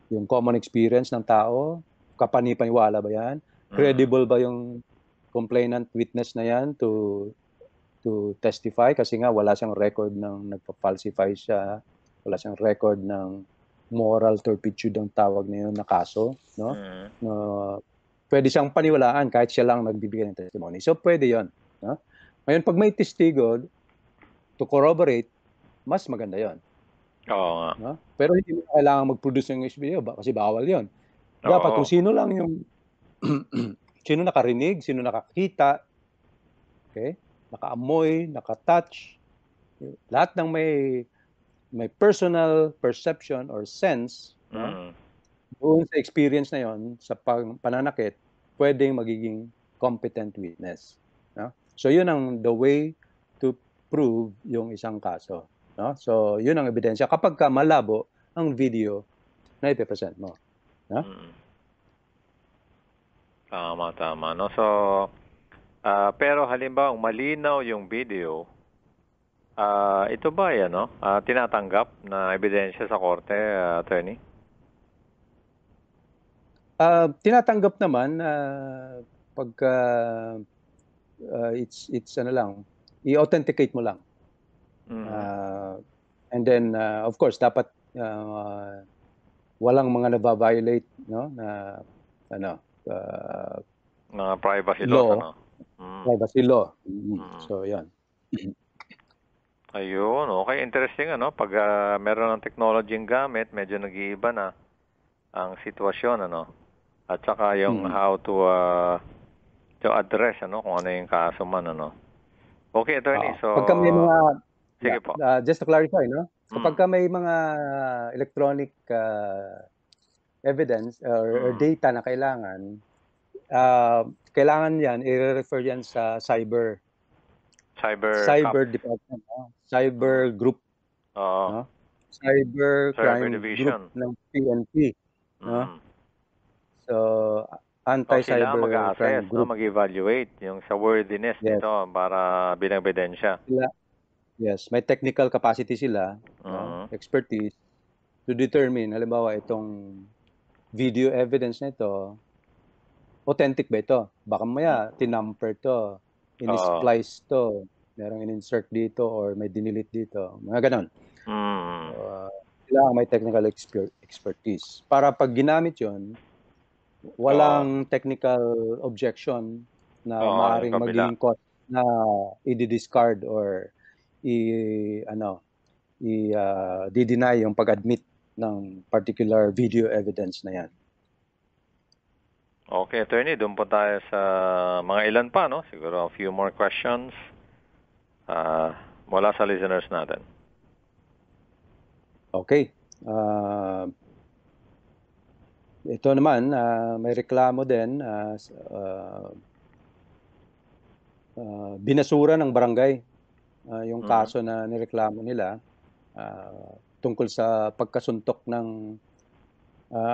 yung common experience ng tao, kapanipaniwala ba yan? Credible ba yung complainant witness na yan to testify? Kasi nga wala siyang record ng nagpa-falsify siya, wala siyang record ng moral turpitude ang tawag na yun na kaso, no? Pwede siyang paniwalaan kahit siya lang nagbibigay ng testimony. So pwede yon, no? Ngayon pag may testigo to corroborate, mas maganda yon. No? Pero hindi mo kailangan mag-produce ng video kasi bawal yon. Dapat kung sino lang yung sino nakarinig, sino nakakita, okay? Nakaamoy, nakatouch, lahat ng may personal perception or sense, no? Doon sa experience na yon, sa pananakit, pwedeng magiging competent witness, no? So yun ang the way to prove yung isang kaso, no? So yun ang ebidensya kapag ka malabo ang video na ipe-present mo, no? Tama, no? So pero halimbawa malinaw yung video, ito ba yan, no? Tinatanggap na ebidensya sa korte, attorney? Tinatanggap naman pagka it's ano lang, i-authenticate mo lang. And then of course dapat walang mga na-violate, no, na ano, mga privacy law, ano? Privacy law. So yan. Ayun, okay, interesting, ano? Pag meron ng technology yung gamit, medyo nag-iiba na ang sitwasyon, ano? At saka yung how to address, ano, kung ano yung kaso man, ano? Okay, attorney, so pagka may mga, sige po. just to clarify, no? Kapag may mga electronic evidence or data na kailangan yan, i-refer yan sa cyber department, no? Cyber group, no? Cyber crime division group ng PNP, no? So anti-cyber crime group, no? Mag-evaluate yung sa worthiness nito para bilang ebidensya. Yes, may technical capacity sila, no? Expertise to determine, halimbawa itong video evidence nito, authentic ba ito? Baka maya tinamper to, in-splice to, merong in-insert dito or may dinilit dito, mga ganon. kailangan may technical expertise. Para pag ginamit yun, walang technical objection na Oo, maaaring yung kabila. maging cause na i-discard or di-deny yung pag-admit ng particular video evidence na yan. Okay, attorney, doon po tayo sa mga ilan pa, no? Siguro a few more questions mula sa listeners natin. Okay. Ito naman, may reklamo din. Binasura ng barangay yung kaso na nireklamo nila tungkol sa pagkasuntok ng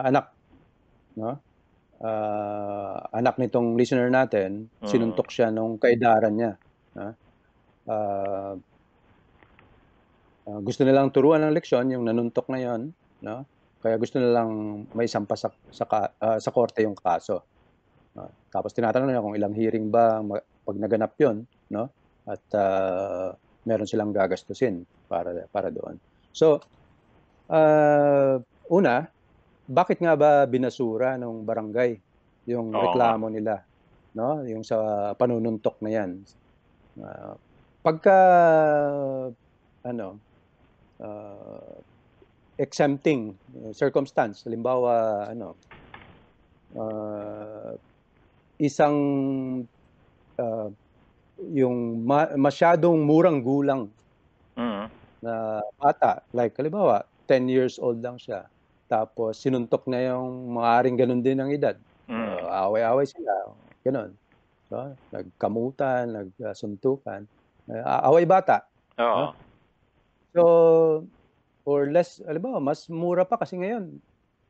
anak, no? Anak nitong listener natin, sinuntok siya nung kaedaran niya. Gusto nilang turuan ng leksyon yung nanuntok na yon, no? Kaya gusto nilang may sampa sa korte yung kaso. Tapos tinatanong nila kung ilang hearing ba pag naganap yon, no? At meron silang gagastusin para doon. So, una, bakit nga ba binasura ng barangay yung reklamo nila, no? Yung sa panununtok na yan. Pagka exempting circumstance, halimbawa isang yung masyadong murang gulang na bata, like halimbawa 10 years old lang siya, tapos sinuntok na yung maaaring ganun din ang edad, away-away sila, ganun, so, nagkamutan, nagsuntukan, away bata. No? So, or less, halimbawa, mas mura pa kasi ngayon,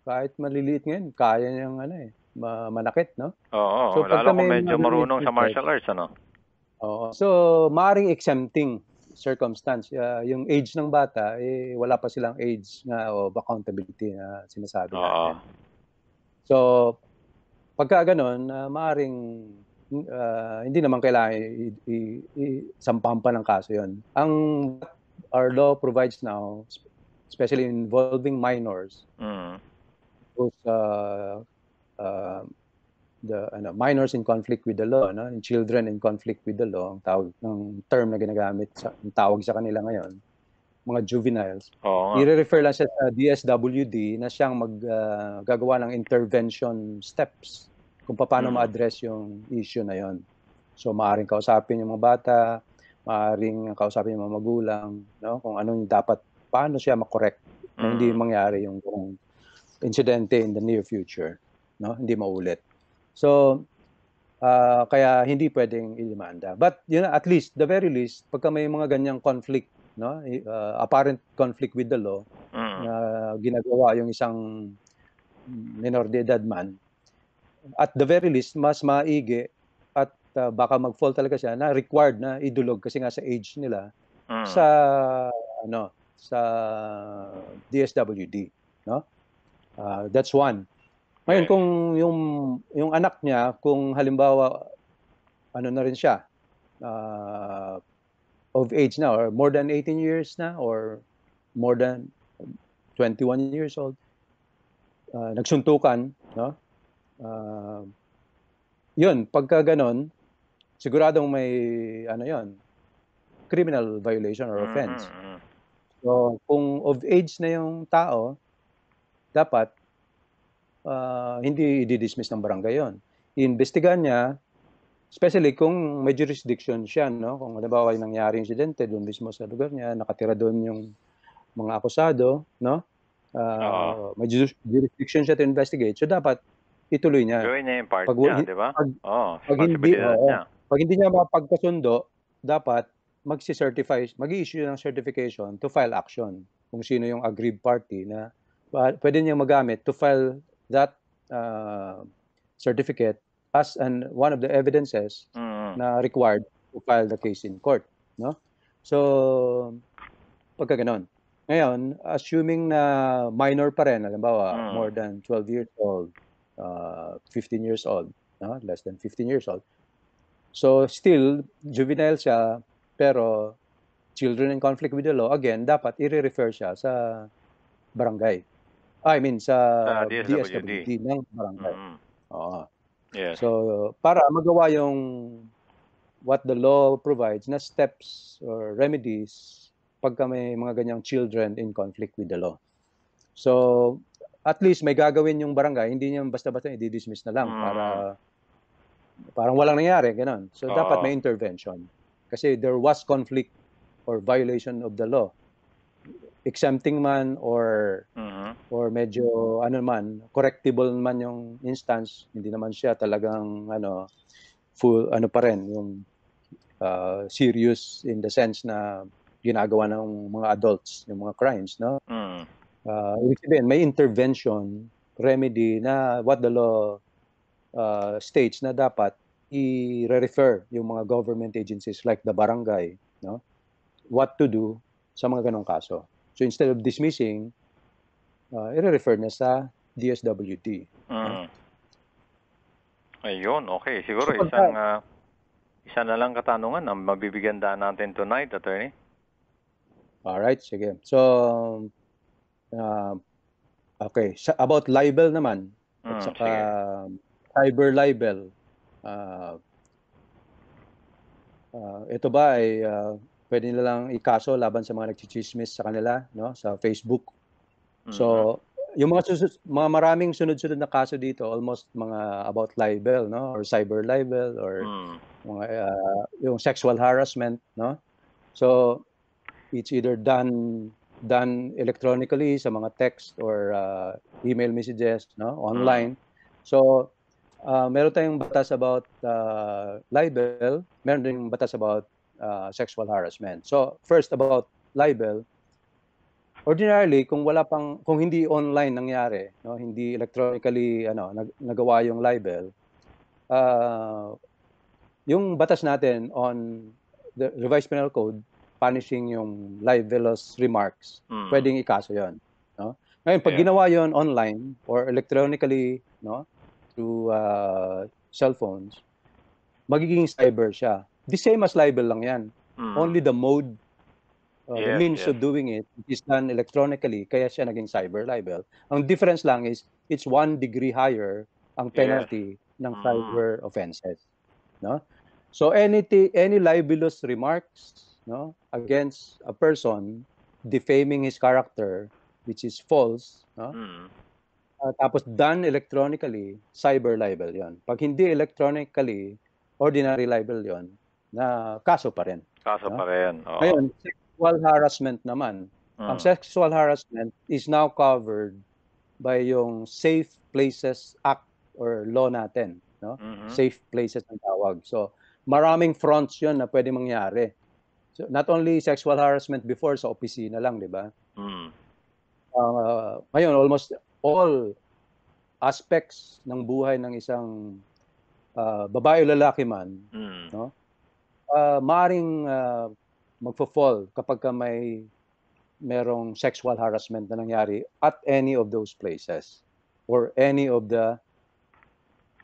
kahit maliliit ngayon, kaya niyang manakit, no? Oo, so, lalo kung medyo marunong sa martial arts, ano? Oo. So, maaaring exempting circumstance. Yung age ng bata, wala pa silang age nga o accountability na sinasabi natin. So, pagka ganun, maaaring hindi naman kailangan isampahan pa ng kaso yun. Ang our law provides now, especially involving minors, those the minors in conflict with the law, no? Children in conflict with the law, ang tawag ng term na ginagamit ang tawag sa kanila ngayon, mga juveniles. I-refer lang siya sa DSWD na siyang gagawa ng intervention steps kung paano ma-address yung issue na yon. So maaaring kausapin yung mga bata, maaaring kausapin yung mga magulang, no? Kung anong dapat, paano siya makorek na hindi mangyari yung insidente in the near future, no? Hindi maulit. So, kaya hindi pwedeng i-demanda. But, at least, the very least, pagka may mga ganyang conflict, no? Apparent conflict with the law, na ginagawa yung isang minor de edad man, at the very least, mas maigi at baka mag-fall talaga siya na required na idulog kasi nga sa age nila sa DSWD, no? That's one. Ngayon, kung yung anak niya, kung halimbawa, na rin siya, of age na, or more than 18 years na, or more than 21 years old, nagsuntukan, no? Yun, pagka ganon, siguradong may, criminal violation or offense. So, kung of age na yung tao, dapat, hindi i-dismiss ng barangay yon. Iimbestigahan niya, especially kung may jurisdiction siya, no? Kung halimbawa yung nangyari insidente doon mismo sa lugar niya, nakatira doon yung mga akusado, no? May jurisdiction siya to investigate. So dapat ituloy niya. Gawin niya yung part niya, di ba? Pag hindi niya mapagkasundo, dapat mag-i-issue ng certification to file action kung sino yung aggrieved party na pwede niya magamit to file that certificate as one of the evidences na required to file the case in court, no? So, pagka ganon. Ngayon, assuming na minor pa rin, halimbawa, more than 12 years old, 15 years old, no? Less than 15 years old. So, still, juvenile siya, pero children in conflict with the law, again, dapat i-refer siya sa barangay. I mean, sa Sa DSWD. DSWD ng barangay. Mm. Oo. Yes. So, para magawa yung what the law provides na steps or remedies pagka may mga ganyang children in conflict with the law. So, at least may gagawin yung barangay, hindi niya basta-basta i-dismiss na lang para parang walang nangyari, gano'n. So, dapat may intervention. Kasi there was conflict or violation of the law. Exempting man or medyo ano man, correctable man yung instance, hindi naman siya talagang full pa rin yung serious in the sense na ginagawa ng mga adults yung mga crimes, no? Ibig sabihin, may intervention remedy na what the law states na dapat i-refer yung mga government agencies like the barangay, no? What to do sa mga ganong kaso. So instead of dismissing, i-refer na sa DSWD. Ayun, okay. Siguro So, isa na lang katanungan ang mabibigyan daan natin tonight, Attorney. Alright, sige. So, okay. About libel naman, at saka cyber libel, ito ba ay pwede nilang ikaso laban sa mga nagchichismis sa kanila, no, sa Facebook. So, yung mga maraming sunod-sunod na kaso dito, almost mga about libel, no, or cyber libel, or mga yung sexual harassment, no. So, it's either done electronically sa mga text or email messages, no, online. So, meron tayong batas about libel, meron ding batas about sexual harassment. So, first about libel, ordinarily kung hindi online nangyari, no, hindi electronically nagawa yung libel, yung batas natin on the revised penal code punishing yung libelous remarks, pwedeng ikaso 'yon, no? Ngayon pag ginawa 'yon online or electronically, no, through cellphones, magiging cyber siya. The same as libel lang 'yan. Only the mode, the means of doing it is done electronically, kaya siya naging cyber libel. Ang difference lang is it's 1 degree higher ang penalty ng cyber offenses, no? So any libelous remarks, no, against a person, defaming his character, which is false, no? Tapos done electronically, cyber libel 'yon. Pag hindi electronically, ordinary libel 'yon, na kaso pa rin. Kaso pa rin. Oo. Ngayon, sexual harassment naman. Ang sexual harassment is now covered by yung Safe Places Act or law natin, no? Safe places ang tawag. So, maraming fronts 'yon na pwede mangyari. So, not only sexual harassment before sa opisina lang, di ba? Ngayon, almost all aspects ng buhay ng isang babae o lalaki man, no, maaring magfo-fall kapag merong sexual harassment na nangyari at any of those places or any of the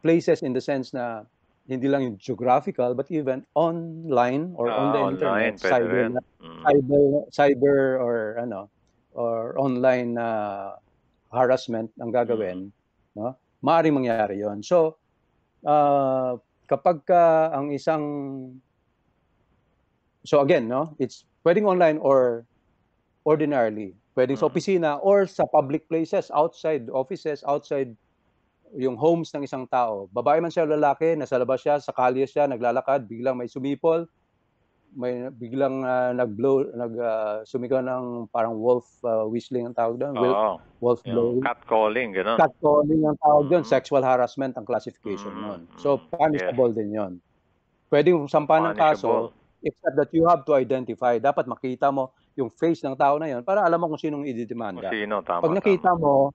places in the sense na hindi lang yung geographical but even online or on the internet, cyber or or online harassment ang gagawin, no? Maaaring mangyari 'yon. So, kapag ang isang again, no, it's pwedeng online or ordinarily, pwedeng sa opisina or sa public places, outside offices, outside yung homes ng isang tao. Babae man siya o lalaki, nasa labas siya, sa kalye siya, naglalakad, biglang may sumipol, may biglang sumigaw ng parang wolf whistling ang tawag doon, wolf blowing. Catcalling, gano'n. Catcalling ang tawag doon, sexual harassment ang classification noon. So, punishable din yon. Pwedeng sampahan ng kaso, except that you have to identify. Dapat makita mo yung face ng tao na yon para alam mo kung sinong ididemanda. Sino, tama. Pag nakita mo,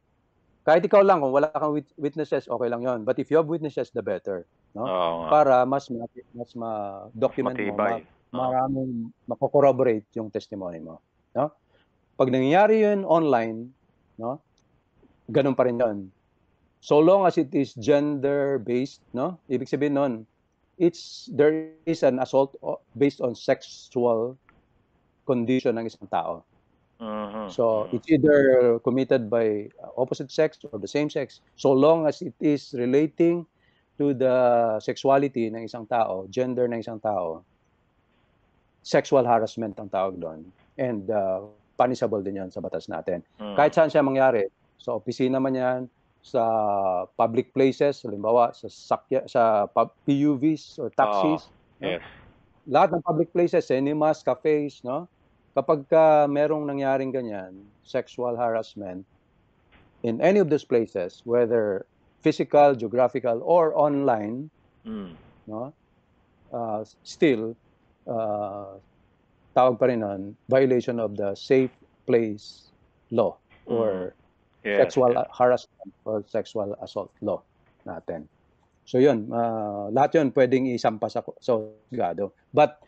kahit ikaw lang, kung wala kang witnesses, okay lang yon. But if you have witnesses, the better, no? Para mas ma-document mo, maraming mako-corroborate yung testimony mo, no? Pag nangyayari yun online, no, ganun pa rin yun. So long as it is gender-based, no, ibig sabihin nun, there is an assault based on sexual condition ng isang tao. So it's either committed by opposite sex or the same sex, so long as it is relating to the sexuality ng isang tao, gender ng isang tao, sexual harassment ang tawag doon. And punishable din yan sa batas natin. Kahit saan siya mangyari, sa opisina man yan, sa public places, halimbawa sa PUVs or taxis, Yes. lahat ng public places, cinemas, cafes, no? Kapag merong nangyaring ganyan, sexual harassment, in any of those places, whether physical, geographical, or online, no? Still, tawag pa rin nun, violation of the safe place law or sexual harassment or sexual assault law natin. So yun, lahat yun pwedeng isampa sa husgado. But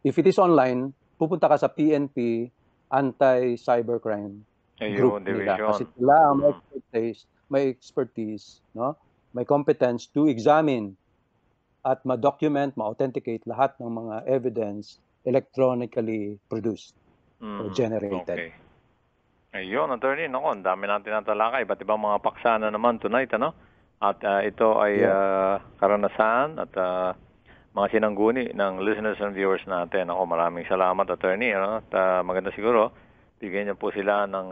if it is online, pupunta ka sa PNP Anti-Cybercrime Group nila. Kasi sila ang may expertise, no? May competence to examine at ma-document, ma-authenticate lahat ng mga evidence electronically produced or generated. Okay. Ayun, attorney, ang dami natin natalakay. Iba't ibang mga paksa na naman tonight, ano? At ito ay karanasan at mga sinangguni ng listeners and viewers natin. Maraming salamat, attorney. Ano? At maganda siguro, bigyan niyo po sila ng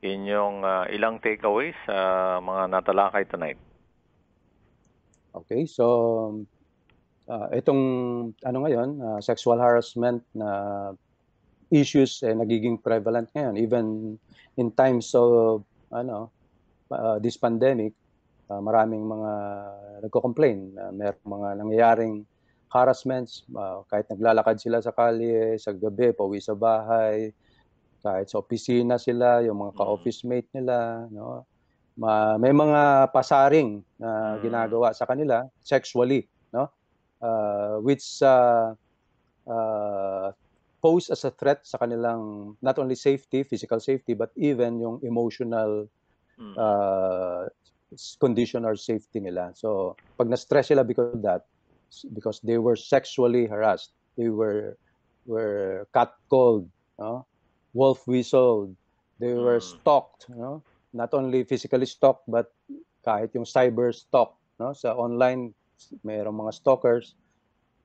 inyong ilang takeaways sa mga natalakay tonight. Okay, so itong ngayon, sexual harassment na issues nagiging prevalent ngayon even in times of this pandemic. Maraming mga nagko-complain na merong mga nangyayaring harassments kahit naglalakad sila sa kalye, sa gabi, pauwi sa bahay, kahit sa opisina sila, yung mga ka-office mate nila, no? May mga pasaring na ginagawa sa kanila sexually, no? Which pose as a threat sa kanilang not only safety, physical safety, but even yung emotional condition or safety nila. So pag na-stress sila because of that, because they were sexually harassed, they were catcalled, no? Wolf whistled, they were stalked, no? Not only physically stalked but kahit yung cyber stalk, no? Sa online mayroong mga stalkers.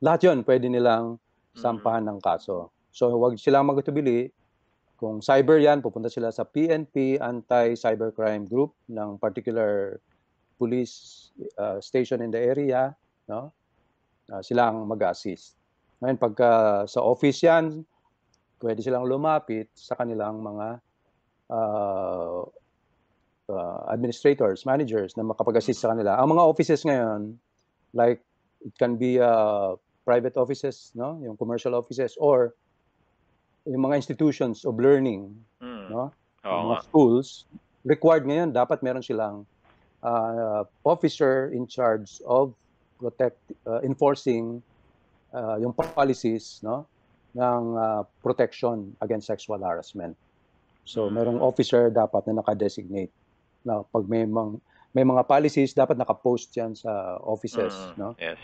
Lahat 'yon pwede nilang sampahan ng kaso. So huwag silang magtubili. Kung cyber yan, pupunta sila sa PNP Anti-Cybercrime Group ng particular police station in the area, no? Sila ang mag-assist. Ngayon, pagka sa office yan, pwede silang lumapit sa kanilang mga administrators, managers na makapag-assist sa kanila. Ang mga offices ngayon, like it can be private offices, no? Yung commercial offices, or yung mga institutions of learning, no? Mga schools, required ngayon, dapat meron silang officer in charge of enforcing yung policies, no? Ng protection against sexual harassment. So merong officer dapat na naka-designate. Na pag may mga policies, dapat naka-post yan sa offices, no? Yes.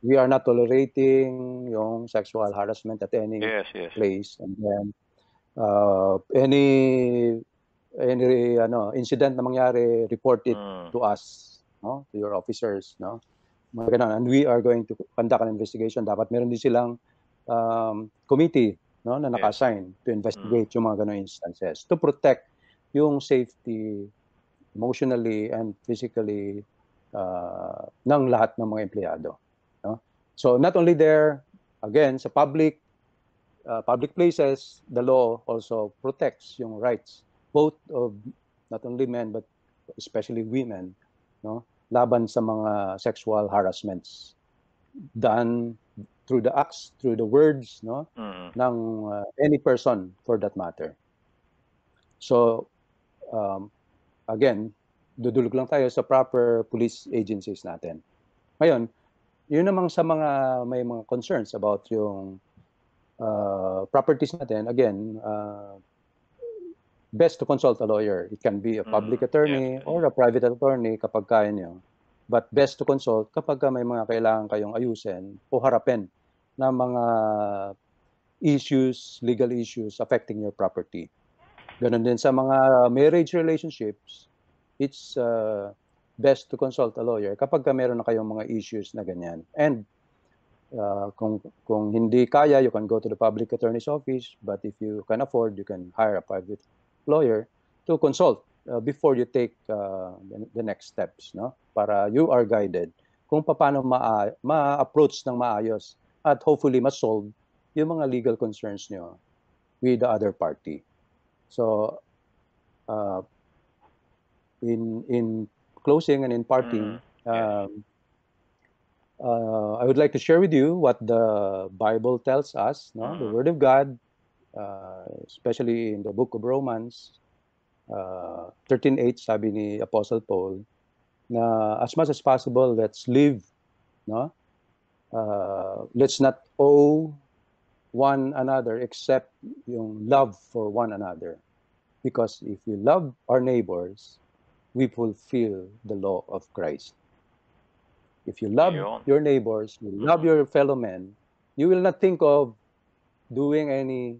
We are not tolerating yung sexual harassment at any place, and then any incident na mangyari, report it to us, no? To your officers, no? Mga ganun. And we are going to conduct an investigation. Dapat meron din silang committee, no, na naka-assign to investigate yung mga ganung instances to protect yung safety emotionally and physically ng lahat ng mga empleyado. So not only there, again, sa public places, the law also protects yung rights both of not only men but especially women, no, laban sa mga sexual harassments done through the acts, through the words, no, ng any person for that matter. So again, dudulog lang tayo sa proper police agencies natin. Ngayon, yun namang sa mga may mga concerns about yung properties natin, again, best to consult a lawyer. It can be a public attorney or a private attorney kapag kaya nyo. But best to consult kapag may mga kailangan kayong ayusin o harapin na mga issues, legal issues affecting your property. Ganon din sa mga marriage relationships, it's best to consult a lawyer kapag meron na kayong mga issues na ganyan. And kung hindi kaya, you can go to the public attorney's office, but if you can afford, you can hire a private lawyer to consult before you take the next steps, no? Para you are guided kung paano ma-approach ng maayos at hopefully ma-solve yung mga legal concerns nyo with the other party. So, in closing and in parting, I would like to share with you what the Bible tells us, no? The Word of God, especially in the book of Romans, 13:8, sabi ni Apostle Paul, na as much as possible, let's live, no? Let's not owe one another except yung love for one another. Because if we love our neighbors, we fulfill the law of Christ. If you love your neighbors, you love your fellow men, you will not think of doing any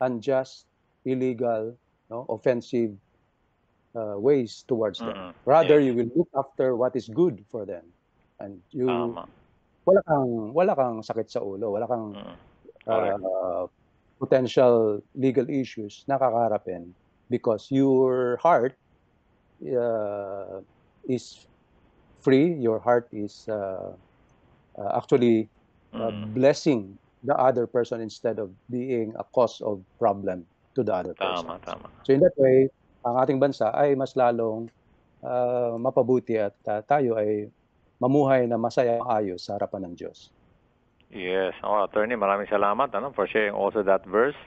unjust, illegal, no, offensive ways towards them. Rather, you will look after what is good for them. And you, wala kang sakit sa ulo, wala kang potential legal issues na kakaharapin because your heart is free, your heart is actually blessing the other person instead of being a cause of problem to the other person. So in that way, ang ating bansa ay mas lalong mapabuti at tayo ay mamuhay na masaya ayos sa harapan ng Diyos. Yes. Attorney, maraming salamat for sharing also that verse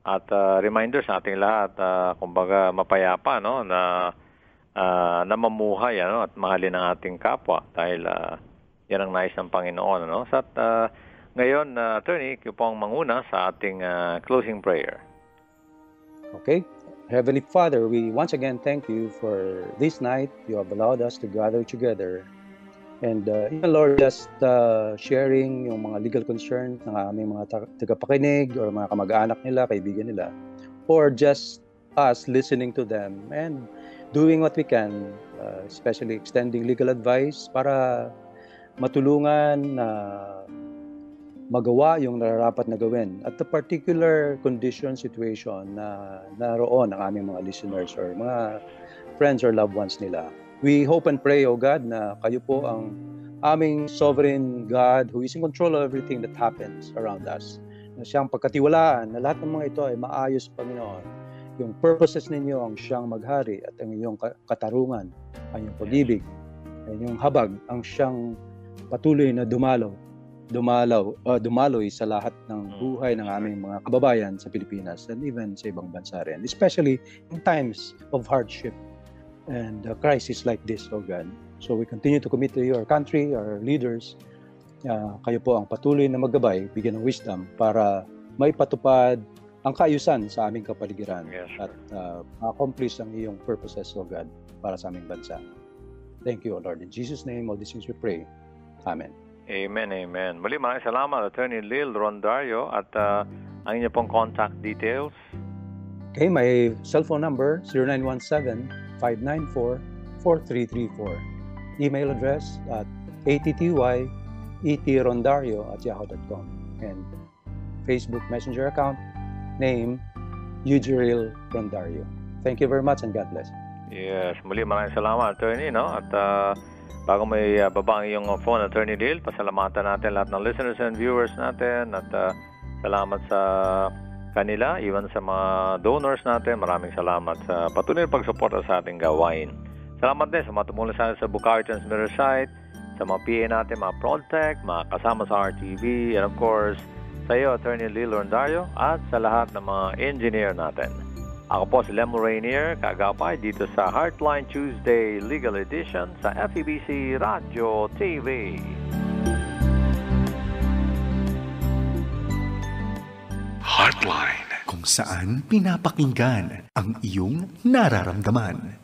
at reminder sa ating lahat, kumbaga mapayapa, no, na mamuhay at mahalin ang ating kapwa dahil yan ang nais ng Panginoon. No? So, ngayon, Attorney, kayo po ang manguna sa ating closing prayer. Okay. Heavenly Father, we once again thank you for this night. You have allowed us to gather together. And Lord, just sharing yung mga legal concerns ng aming mga tagapakinig or mga kamag-anak nila, kaibigan nila, or just us listening to them and doing what we can, especially extending legal advice para matulungan na magawa yung nararapat na gawin at the particular condition, situation na naroon ang aming mga listeners or mga friends or loved ones nila. We hope and pray, O God, na kayo po ang aming sovereign God who is in control of everything that happens around us. Na siyang pagkatiwalaan na lahat ng mga ito ay maayos, Panginoon. Yung purposes ninyo ang siyang maghari at ang iyong katarungan, ang iyong pag-ibig, ang iyong habag, ang siyang patuloy na dumaloy sa lahat ng buhay ng aming mga kababayan sa Pilipinas and even sa ibang bansa rin. Especially in times of hardship and crisis like this, O God. So we continue to commit to our country, our leaders. Kayo po ang patuloy na maggabay, bigyan ng wisdom para maipatupad ang kaayusan sa aming kapaligiran at accomplish ang iyong purposes, O God, para sa aming bansa. Thank you, O Lord. In Jesus' name, all these things we pray. Amen. Amen, amen. Muli, maraming salamat, Attorney Lil Rondario, at ang inyo pong contact details. Okay, my cellphone number, 0917-594-4334. Email address at atty.etrondario@yahoo.com. And Facebook Messenger account, name, Eugiril Rondario. Thank you very much and God bless. Yes, muli maraming salamat, Attorney, no? At bago may baba ang iyong phone, Attorney Dale, pasalamatan natin lahat ng listeners and viewers natin at salamat sa kanila, even sa mga donors natin. Maraming salamat sa patuloy na pagsuporta sa ating gawain. Salamat din sa mga tumulong sa atin sa Bukawi Transmitter site, sa mga PA natin, mga Protect, mga kasama sa RTV, and of course, sa iyo, Attorney Lil Rondario, at sa lahat ng mga engineer natin. Ako po si Lemo Rainier, kagapay dito sa Heartline Tuesday Legal Edition sa FEBC Radio TV. Heartline, kung saan pinapakinggan ang iyong nararamdaman.